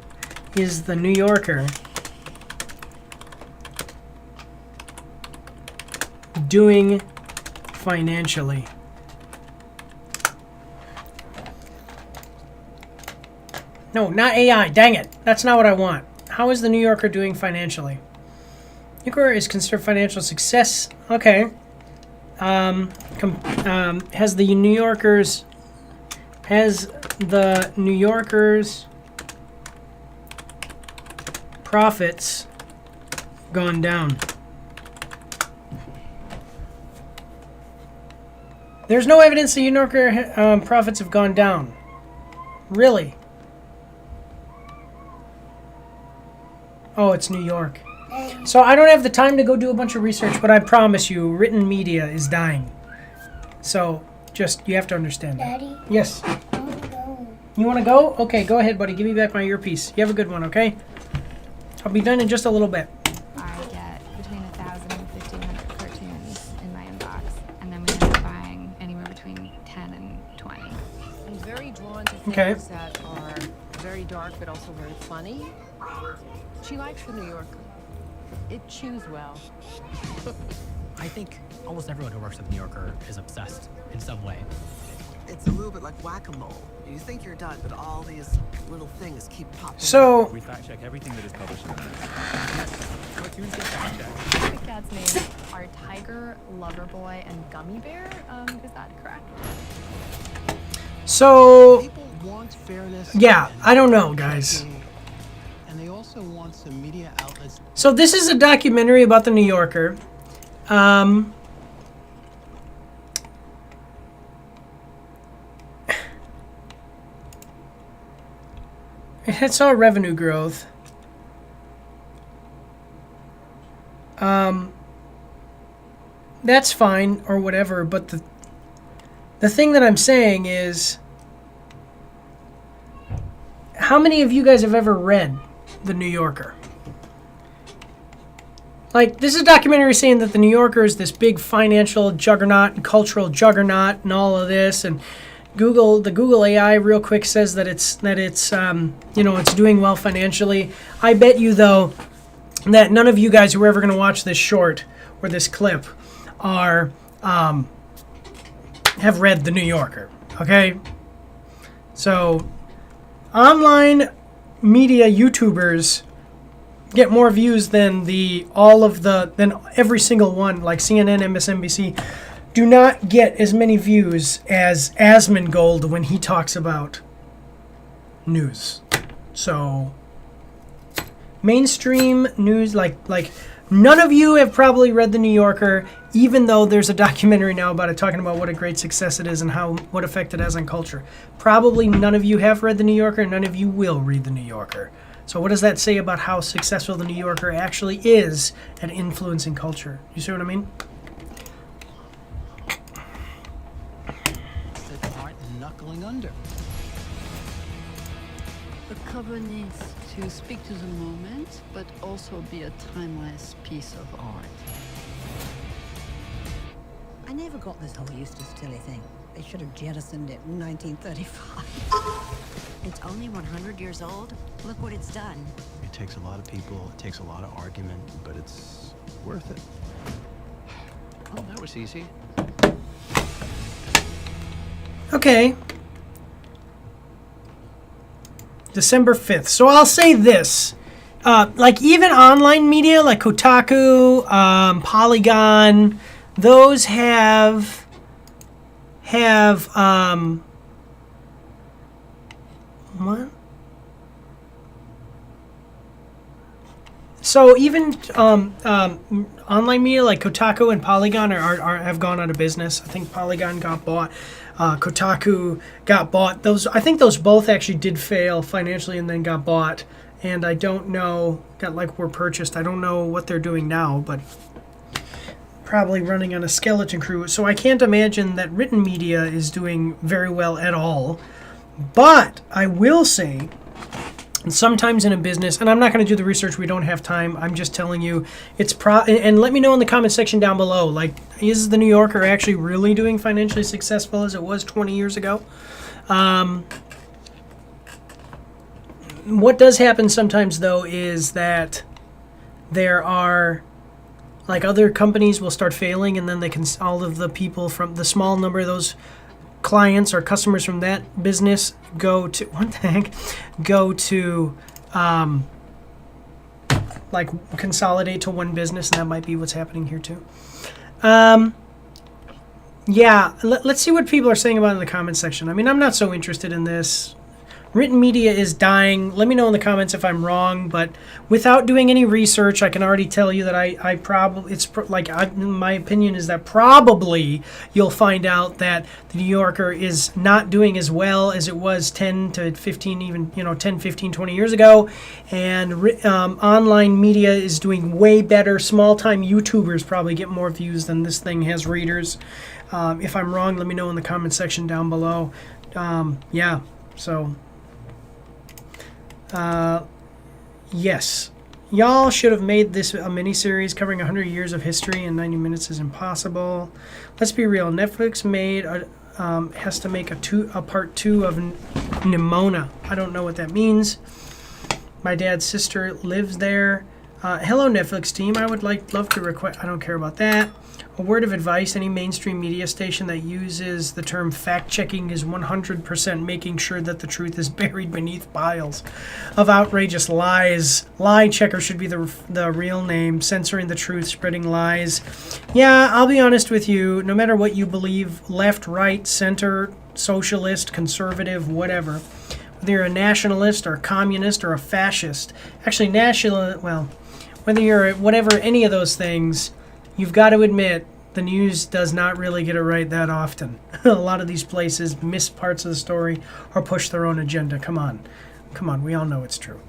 is the New Yorker doing financially? No, not AI. Dang it. That's not what I want. How is the New Yorker doing financially? New Yorker is considered financial success. Okay. Has the New Yorker's profits gone down? There's no evidence the New Yorker profits have gone down. Really? Oh, it's New York. So I don't have the time to go do a bunch of research, but I promise you, written media is dying. So just, you have to understand that. Daddy, Yes. I want to go. You want to go? Okay, go ahead, buddy. Give me back my earpiece. You have a good one, okay? I'll be done in just a little bit. I get between 1,000 and 1,500 cartoons in my inbox, and then we end up buying anywhere between 10 and 20. I'm very drawn to things Okay. that are very really dark, but also very funny. She likes the New Yorker. It chews well. I think almost everyone who works at the New Yorker is obsessed in some way. It's a little bit like whack-a-mole. You think you're done, but all these little things keep popping So we fact check everything that is published in the Cartoons get fact checked. I think dad's names are Tiger, Loverboy, and Gummy Bear. Is that correct? So, People want fairness. yeah, I don't know, guys. And they also want some media outlets. So this is a documentary about the New Yorker. It saw revenue growth. That's fine or whatever, but the thing that I'm saying is, how many of you guys have ever read The New Yorker? Like, this is a documentary saying that the New Yorker is this big financial juggernaut and cultural juggernaut and all of this, and the Google AI real quick says that it's it's doing well financially. I bet you though that none of you guys who are ever going to watch this short or this clip are have read The New Yorker. Okay, so online media YouTubers get more views than every single one, like CNN, MSNBC, do not get as many views as Asmongold when he talks about news. So mainstream news, like none of you have probably read The New Yorker, even though there's a documentary now about it talking about what a great success it is and what effect it has on culture. Probably none of you have read The New Yorker, and none of you will read The New Yorker. So what does that say about how successful The New Yorker actually is at influencing culture? You see what I mean? That aren't knuckling under. The cover needs to speak to the moment, but also be a timeless piece of art. I never got this whole Eustace Tilly thing. They should have jettisoned it in 1935. It's only 100 years old. Look what it's done. It takes a lot of people, it takes a lot of argument, but it's worth it. Oh, that was easy. Okay. December 5th. So I'll say this. Like even online media like Kotaku, Polygon, those have what? So even online media like Kotaku and Polygon have gone out of business. I think Polygon got bought. Kotaku got bought. I think those both actually did fail financially and then got bought. And I don't know, were purchased. I don't know what they're doing now, but probably running on a skeleton crew. So I can't imagine that written media is doing very well at all. But I will say, sometimes in a business, and I'm not going to do the research, we don't have time, I'm just telling you, and let me know in the comment section down below, like, is the New Yorker actually really doing financially successful as it was 20 years ago? What does happen sometimes, though, is that there are, like, other companies will start failing, and then all of the people from the small number of those clients or customers from that business go to like consolidate to one business, and that might be what's happening here too. Yeah, let's see what people are saying about it in the comments section. I mean, I'm not so interested in this. Written media is dying. Let me know in the comments if I'm wrong, but without doing any research, I can already tell you that my opinion is that probably you'll find out that the New Yorker is not doing as well as it was 10 to 15, even 10, 15, 20 years ago, and online media is doing way better. Small-time YouTubers probably get more views than this thing has readers. If I'm wrong, let me know in the comment section down below. Yeah, so... yes. Y'all should have made this a mini-series covering 100 years of history, and 90 minutes is impossible. Let's be real. Netflix made has to make a part 2 of Nimona. I don't know what that means. My dad's sister lives there. Hello, Netflix team. I would love to request. I don't care about that. A word of advice: any mainstream media station that uses the term fact-checking is 100% making sure that the truth is buried beneath piles of outrageous lies. Lie checker should be the real name. Censoring the truth, spreading lies. Yeah, I'll be honest with you. No matter what you believe, left, right, center, socialist, conservative, whatever, whether you're a nationalist or a communist or a fascist, actually whether you're whatever, any of those things, you've got to admit the news does not really get it right that often. A lot of these places miss parts of the story or push their own agenda. Come on, we all know it's true.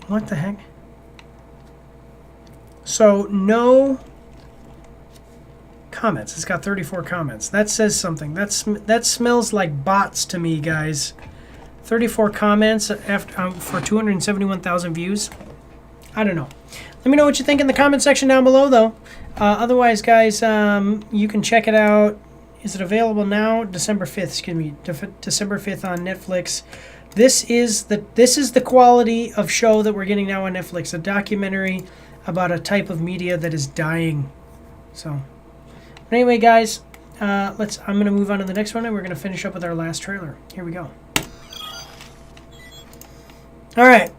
What the heck? So no comments. It's got 34 comments. That says something. That smells like bots to me, guys. 34 comments after for 271,000 views. I don't know. Let me know what you think in the comment section down below, though. Otherwise, guys, you can check it out. Is it available now? December 5th. Excuse me. December 5th on Netflix. This is the quality of show that we're getting now on Netflix. A documentary about a type of media that is dying. So, but anyway, guys, I'm going to move on to the next one, and we're going to finish up with our last trailer. Here we go. All right.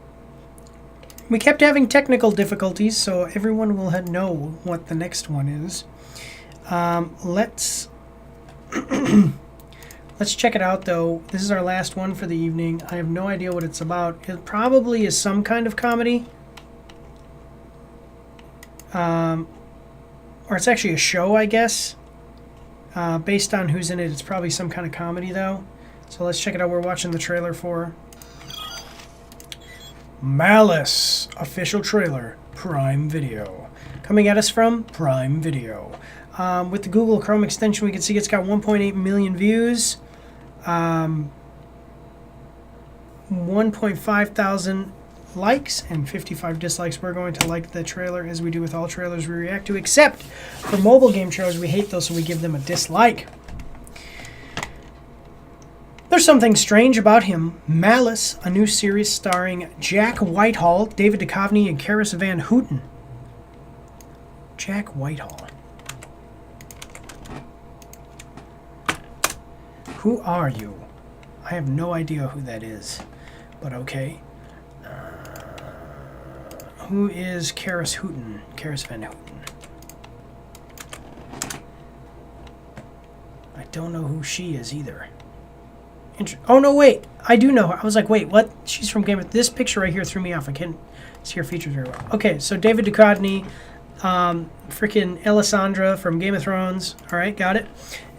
We kept having technical difficulties, so everyone will know what the next one is. Let's check it out, though. This is our last one for the evening. I have no idea what it's about. It probably is some kind of comedy. Or it's actually a show, I guess. Based on who's in it, it's probably some kind of comedy, though. So let's check it out. We're watching the trailer for Malice, official trailer, Prime Video. Coming at us from Prime Video. With the Google Chrome extension, we can see it's got 1.8 million views, 1.5 thousand likes, and 55 dislikes. We're going to like the trailer as we do with all trailers we react to, except for mobile game trailers. We hate those, so we give them a dislike. There's something strange about him. Malice, a new series starring Jack Whitehall, David Duchovny, and Karis Van Houten. Jack Whitehall. Who are you? I have no idea who that is, but okay. Who is Karis Houten? Karis Van Houten. I don't know who she is either. Oh, no, wait. I do know her. I was like, wait, what? She's from Game of... This picture right here threw me off. I can't see her features very well. Okay, so David Duchovny, freaking Elisandra from Game of Thrones. All right, got it.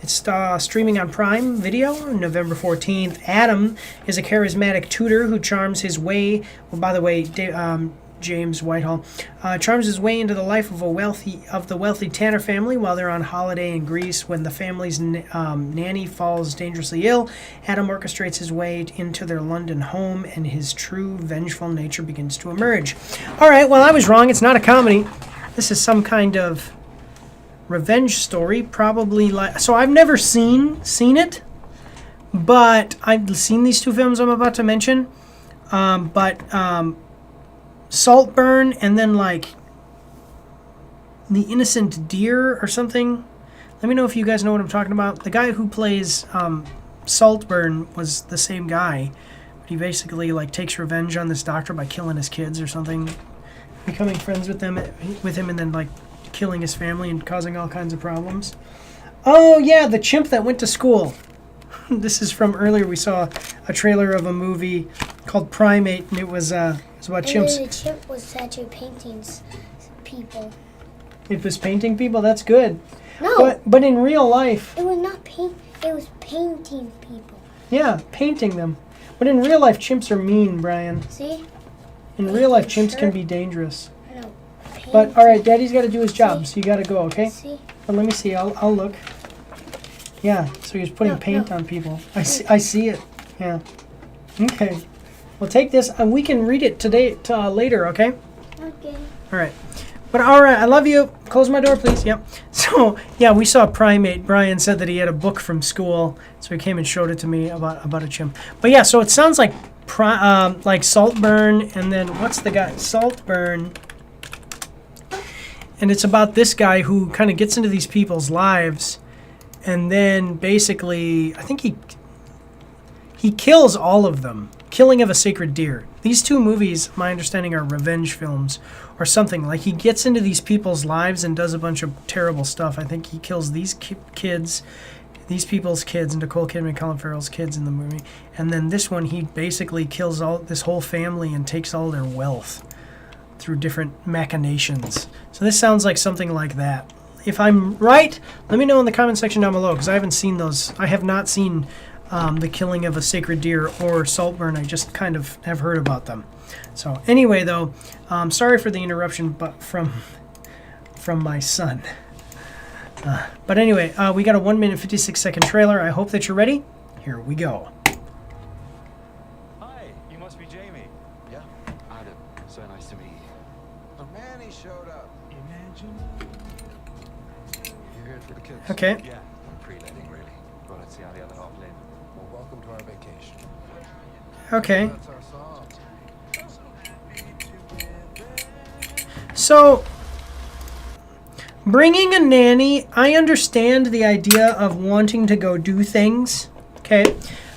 It's streaming on Prime Video November 14th. Adam is a charismatic tutor who charms his way... Well, by the way, James Whitehall charms his way into the life of the wealthy Tanner family while they're on holiday in Greece. When the family's nanny falls dangerously ill, Adam orchestrates his way into their London home, and his true vengeful nature begins to emerge. All right, well, I was wrong. It's not a comedy. This is some kind of revenge story, probably like. So I've never seen it, but I've seen these two films I'm about to mention. Saltburn, and then like The Innocent Deer or something. Let me know if you guys know what I'm talking about. The guy who plays Saltburn was the same guy. He basically like takes revenge on this doctor by killing his kids or something, becoming friends with him, and then like killing his family and causing all kinds of problems. Oh yeah, the chimp that went to school. This is from earlier. We saw a trailer of a movie called Primate, and it was about chimps. And the chimp was actually painting people. It was painting people? That's good. No. But in real life... It was not paint. It was painting people. Yeah, painting them. But in real life, chimps are mean, Brian. See? In real life, chimps can be dangerous. I know. But, all right, Daddy's got to do his job, so you got to go, okay? See? But let me see. I'll look. Yeah, so he's putting paint on people. I see it. Yeah. Okay. Well, take this, and we can read it today later, okay? Okay. All right. But all right, I love you. Close my door, please. Yep. So yeah, we saw Primate. Brian said that he had a book from school, so he came and showed it to me about a chimp. But yeah, so it sounds like Saltburn, and then what's the guy? Saltburn. And it's about this guy who kind of gets into these people's lives, and then basically, I think he kills all of them. Killing of a Sacred Deer. These two movies, my understanding, are revenge films or something. Like, he gets into these people's lives and does a bunch of terrible stuff. I think he kills these kids, these people's kids, and Nicole Kidman and Colin Farrell's kids in the movie. And then this one, he basically kills this whole family and takes all their wealth through different machinations. So this sounds like something like that. If I'm right, let me know in the comment section down below, because I haven't seen those. I have not seen The Killing of a Sacred Deer or Saltburn. I just kind of have heard about them. So anyway, though, sorry for the interruption, but from my son. But anyway, we got a 1 minute 56-second trailer. I hope that you're ready. Here we go. Hi, you must be Jamie. Yeah, Adam. So nice to meet you. Oh man, he showed up. Imagine. You're here for the kids? Okay. Yeah, I'm pre-letting really. But let's see how the other half live. Well, welcome to our vacation. Okay. That's our song. So, bringing a nanny, I understand the idea of wanting to go do things, okay?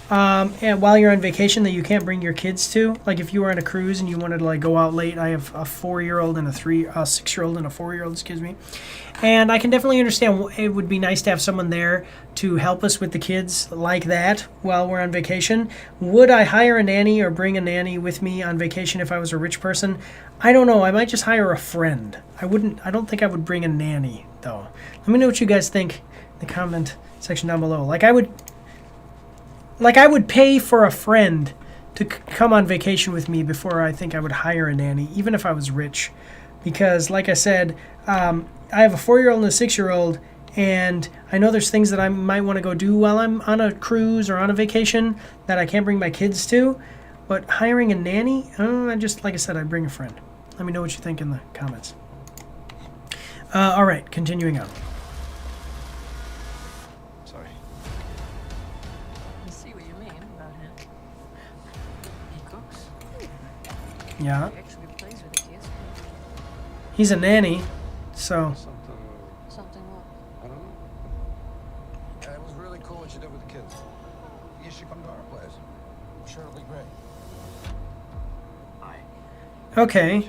And while you're on vacation that you can't bring your kids to. Like if you were on a cruise and you wanted to like go out late. I have a 4-year-old and a 6-year-old and a 4-year-old, excuse me. And I can definitely understand it would be nice to have someone there to help us with the kids like that while we're on vacation. Would I hire a nanny or bring a nanny with me on vacation if I was a rich person? I don't know. I might just hire a friend. I don't think I would bring a nanny though. Let me know what you guys think in the comment section down below. Like I would pay for a friend to come on vacation with me before I think I would hire a nanny, even if I was rich. Because like I said, I have a 4-year-old and a 6-year-old, and I know there's things that I might want to go do while I'm on a cruise or on a vacation that I can't bring my kids to. But hiring a nanny, like I said, I'd bring a friend. Let me know what you think in the comments. All right, continuing on. Sorry. I see what you mean about him. He cooks. Yeah. He actually plays with the kids. He's a nanny, so... Something what? I don't know. Yeah, it was really cool what you did with the kids. You should come to our place. I'm sure it'll be great. Okay.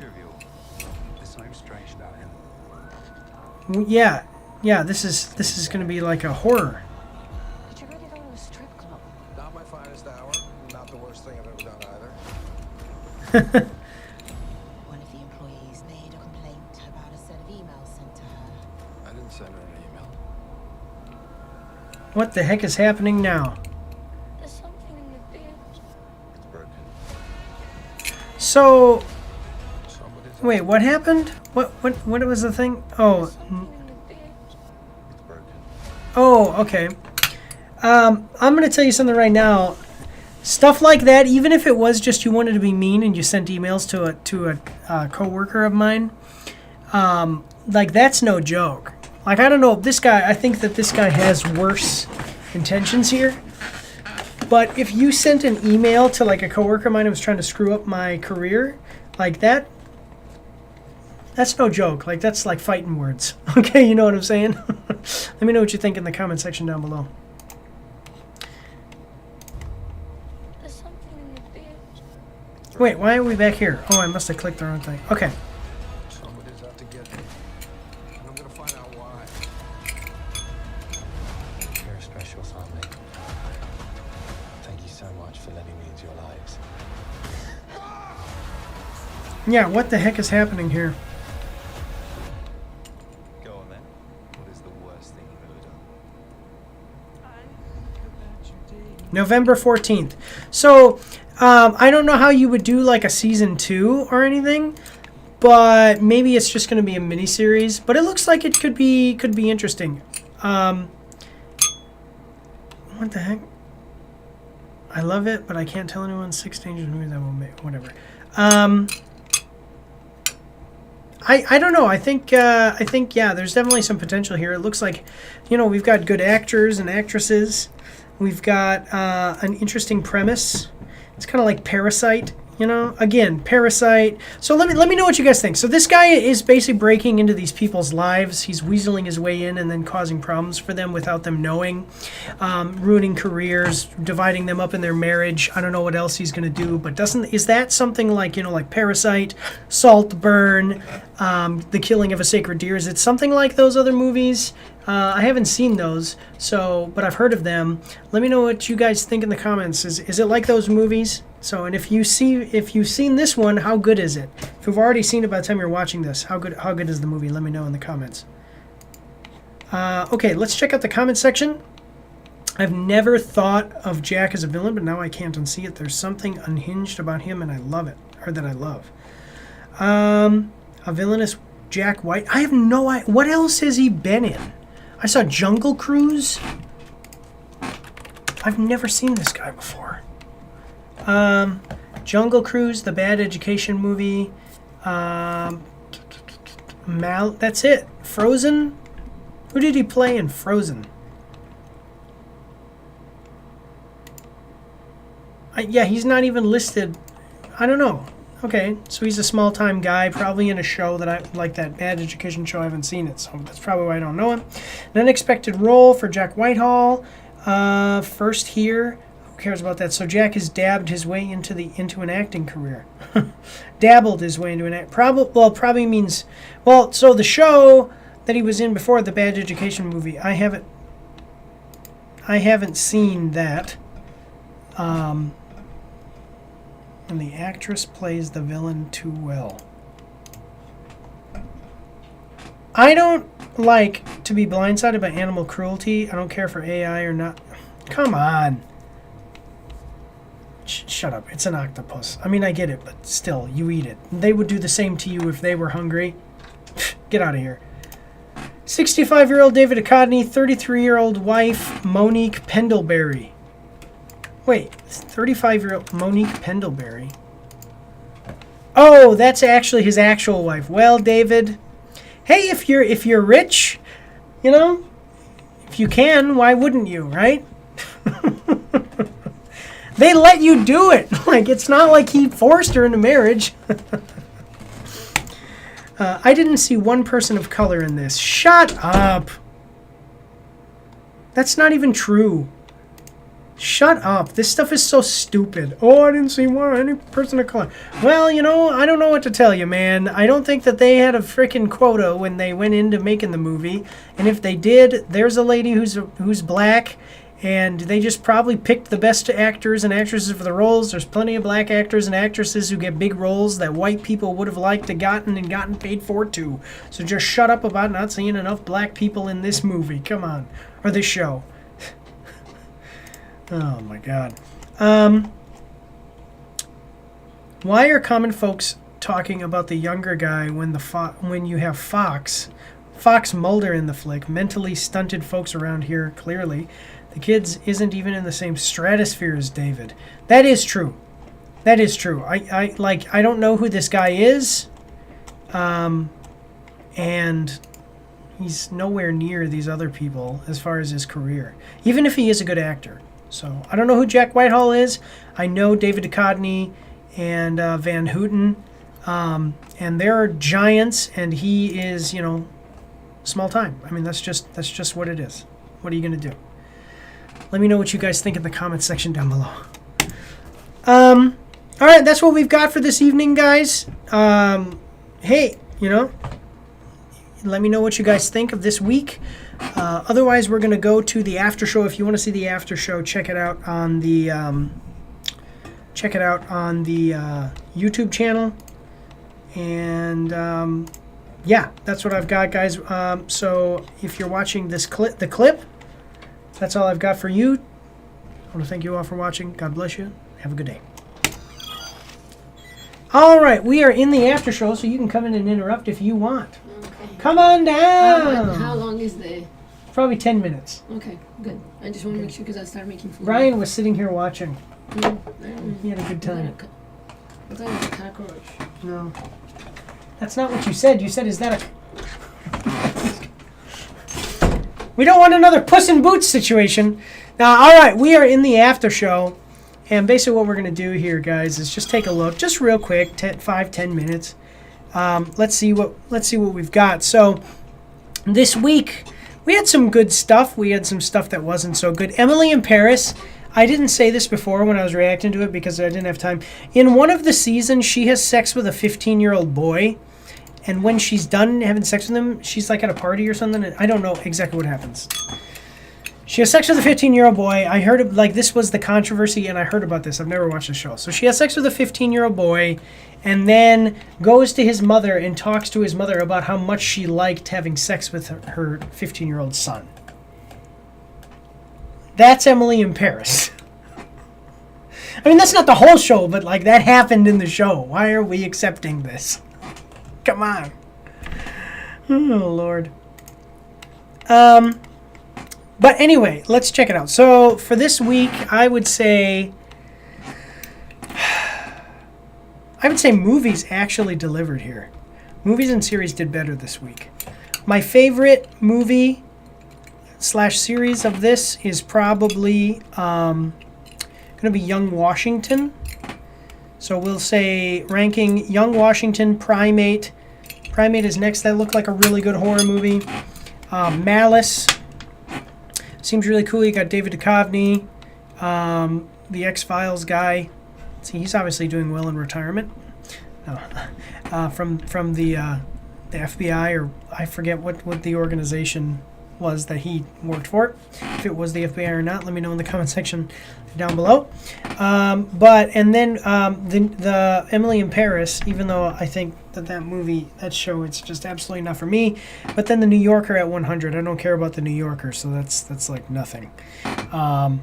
There's something strange about him. Yeah, this is going to be like a horror. Did you really go to a strip club? Not my finest hour. Not the worst thing I've ever done either. One of the employees made a complaint about a set of emails sent to her. I didn't send her an email. What the heck is happening now? There's something in the bed. It's broken. So, wait, what happened? What was the thing? Oh. Oh, okay. I'm going to tell you something right now. Stuff like that, even if it was just you wanted to be mean and you sent emails to a coworker of mine, like that's no joke. Like I don't know, this guy, I think that this guy has worse intentions here. But if you sent an email to like a coworker of mine who was trying to screw up my career, like that's no joke. Like that's like fighting words. Okay, you know what I'm saying? Let me know what you think in the comment section down below. There's something in the bed. Wait, why are we back here? Oh, I must have clicked the wrong thing. Okay. Somebody's out to get me. And I'm gonna find out why. You're a special family. Thank you so much for letting me into your lives. Yeah, what the heck is happening here? Go on then. What is the worst thing you've ever done? November 14th. So, I don't know how you would do like a season 2 or anything, but maybe it's just going to be a mini series. But it looks like it could be interesting. What the heck? I love it, but I can't tell anyone 6 dangerous movies I will make. Whatever. I don't know. I think yeah, there's definitely some potential here. It looks like, we've got good actors and actresses. We've got an interesting premise. It's kind of like Parasite. Again, Parasite. So let me know what you guys think. So this guy is basically breaking into these people's lives. He's weaseling his way in and then causing problems for them without them knowing, ruining careers, dividing them up in their marriage. I don't know what else he's going to do, but is that something like, like Parasite, Saltburn, The Killing of a Sacred Deer? Is it something like those other movies? I haven't seen those, but I've heard of them. Let me know what you guys think in the comments. Is it like those movies? So, and if you've seen this one, how good is it? If you've already seen it by the time you're watching this, how good is the movie? Let me know in the comments. Okay, let's check out the comment section. I've never thought of Jack as a villain, but now I can't unsee it. There's something unhinged about him, and I love it, or that I love. A villainous Jack White. I have no idea. What else has he been in? I saw Jungle Cruise. I've never seen this guy before. Jungle Cruise, the Bad Education movie. That's it. Frozen? Who did he play in Frozen? Yeah, he's not even listed. I don't know. Okay, so he's a small-time guy, probably in a show that I like, that Bad Education show. I haven't seen it, so that's probably why I don't know him. An unexpected role for Jack Whitehall. First here. Who cares about that? So Jack has dabbed his way into an acting career. Dabbled his way into an act. Probably means, so the show that he was in before, the Bad Education movie, I haven't seen that. And the actress plays the villain too well. I don't like to be blindsided by animal cruelty. I don't care for AI or not. Come on. Shut up. It's an octopus. I mean, I get it, but still, you eat it. They would do the same to you if they were hungry. Get out of here. 65-year-old David Duchovny, 33-year-old wife Monique Pendlebury. Wait, 35-year-old Monique Pendlebury. Oh, that's actually his actual wife. Well, David, hey, if you're rich, if you can, why wouldn't you, right? They let you do it. Like, it's not like he forced her into marriage. I didn't see one person of color in this. Shut up. That's not even true. Shut up. This stuff is so stupid. Oh, I didn't see any person of color. Well, I don't know what to tell you, man. I don't think that they had a freaking quota when they went into making the movie. And if they did, there's a lady who's black, and they just probably picked the best actors and actresses for the roles. There's plenty of black actors and actresses who get big roles that white people would have liked to gotten paid for too. So just shut up about not seeing enough black people in this movie. Come on. Or this show. Oh my God. Why are common folks talking about the younger guy when you have Fox Mulder in the flick? Mentally stunted folks around here, clearly. The kids isn't even in the same stratosphere as David. That is true. That is true. I don't know who this guy is. And he's nowhere near these other people as far as his career. Even if he is a good actor. So, I don't know who Jack Whitehall is. I know David Duchovny and Van Houten. And they're giants, and he is, small time. I mean, that's just what it is. What are you going to do? Let me know what you guys think in the comments section down below. All right, that's what we've got for this evening, guys. Hey, let me know what you guys think of this week. Otherwise, we're going to go to the after show. If you want to see the after show, check it out on the YouTube channel. And yeah, that's what I've got, guys. So if you're watching the clip, that's all I've got for you. I want to thank you all for watching. God bless you. Have a good day. All right, we are in the after show, so you can come in and interrupt if you want. Okay. Come on down. How long is the... Probably 10 minutes. Okay, good. I just want to make sure because I started making food. Ryan was sitting here watching. He had a good time. I thought it was a cockroach. No. That's not what you said. You said, is that a... We don't want another Puss in Boots situation. Now, all right, we are in the after show. And basically what we're going to do here, guys, is just take a look. Just real quick, 5-10 minutes. Let's see what we've got. So this week, we had some good stuff. We had some stuff that wasn't so good. Emily in Paris. I didn't say this before when I was reacting to it because I didn't have time. In one of the seasons, she has sex with a 15-year-old boy. And when she's done having sex with him, she's like at a party or something. I don't know exactly what happens. She has sex with a 15-year-old boy. I heard, like, this was the controversy, and I heard about this. I've never watched the show. So she has sex with a 15-year-old boy and then goes to his mother and talks to his mother about how much she liked having sex with her 15-year-old son. That's Emily in Paris. I mean, that's not the whole show, but, like, that happened in the show. Why are we accepting this? Come on. Oh, Lord. But anyway, let's check it out. So, for this week, I would say movies actually delivered here. Movies and series did better this week. My favorite movie / series of this is probably going to be Young Washington. So we'll say ranking Young Washington, Primate. Primate is next. That looked like a really good horror movie. Malice. Seems really cool. You got David Duchovny, the X-Files guy. See, he's obviously doing well in retirement. From the FBI, or I forget what the organization was that he worked for. If it was the FBI or not, let me know in the comment section down below. The Emily in Paris, even though I think that movie, that show, it's just absolutely not for me. But then the New Yorker at 100. I don't care about the New Yorker, so that's like nothing. And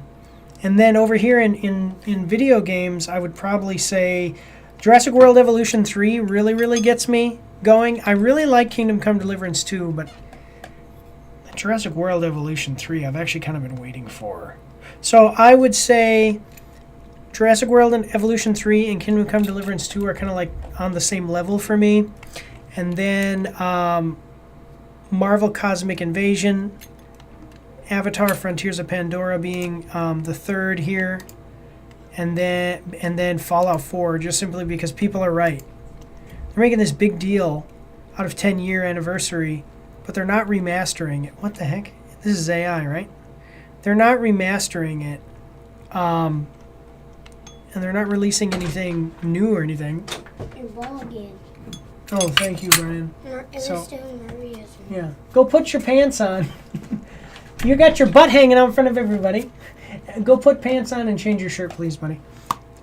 then over here in video games, I would probably say Jurassic World Evolution 3 really gets me going. I really like Kingdom Come Deliverance 2, but Jurassic World Evolution 3 I've actually kind of been waiting for. So I would say Jurassic World and Evolution 3 and Kingdom Come Deliverance 2 are kind of like on the same level for me. And then Marvel Cosmic Invasion, Avatar Frontiers of Pandora being the third here. And then Fallout 4, just simply because people are right. They're making this big deal out of 10-year anniversary, but they're not remastering it. What the heck? This is AI, right? They're not remastering it. And they're not releasing anything new or anything. Your ball again. Oh, thank you, Brian. It was doing Maria's. Yeah. Go put your pants on. You got your butt hanging out in front of everybody. Go put pants on and change your shirt, please, buddy.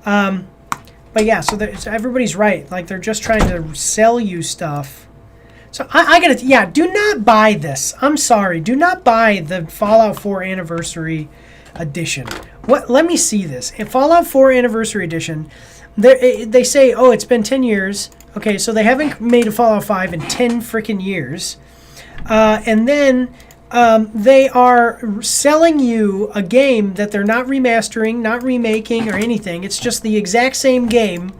But yeah, so everybody's right. Like, they're just trying to sell you stuff. So I gotta, yeah, do not buy this. I'm sorry. Do not buy the Fallout 4 Anniversary Edition. What? Let me see this. In Fallout 4 Anniversary Edition, they say, oh, it's been 10 years. Okay, so they haven't made a Fallout 5 in 10 freaking years. And then they are selling you a game that they're not remastering, not remaking, or anything. It's just the exact same game.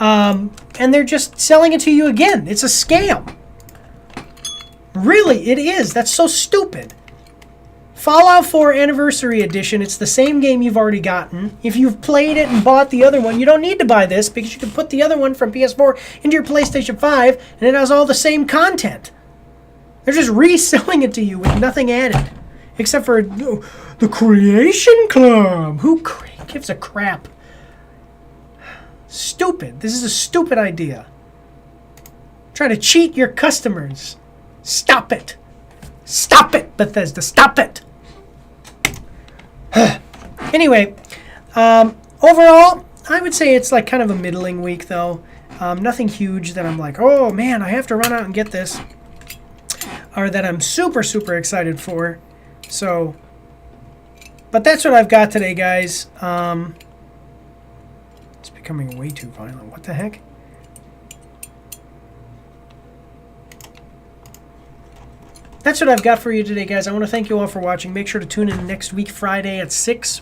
And they're just selling it to you again. It's a scam. Really, it is. That's so stupid. Fallout 4 Anniversary Edition, it's the same game you've already gotten. If you've played it and bought the other one, you don't need to buy this because you can put the other one from PS4 into your PlayStation 5 and it has all the same content. They're just reselling it to you with nothing added. Except for the Creation Club. Who gives a crap? Stupid. This is a stupid idea. Try to cheat your customers. Stop it. Stop it, Bethesda. Stop it. Anyway, overall, I would say it's like kind of a middling week, though. Nothing huge that I'm like, oh, man, I have to run out and get this. Or that I'm super excited for. So, but that's what I've got today, guys. It's becoming way too violent. What the heck? That's what I've got for you today, guys. I want to thank you all for watching. Make sure to tune in next week, Friday at 6.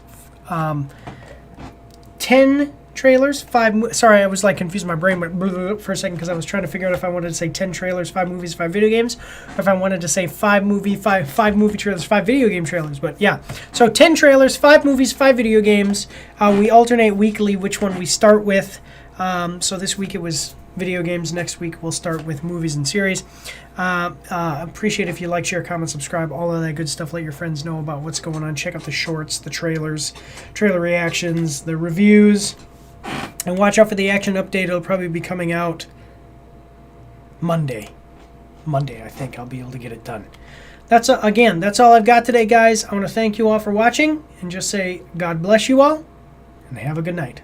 10 trailers, sorry, I was like confused. My brain went blah, blah, blah for a second because I was trying to figure out if I wanted to say 10 trailers, 5 movies, 5 video games, or if I wanted to say 5 movie trailers, 5 video game trailers. But yeah, so 10 trailers, 5 movies, 5 video games. We alternate weekly which one we start with. So this week it was video games. Next week we'll start with movies and series. Appreciate if you like, share, comment, subscribe, all of that good stuff. Let your friends know about what's going on. Check out the shorts, the trailers, trailer reactions, the reviews, and watch out for the action update. It'll probably be coming out Monday. I think I'll be able to get it done. That's again, that's all I've got today, guys. I want to thank you all for watching and just say God bless you all and have a good night.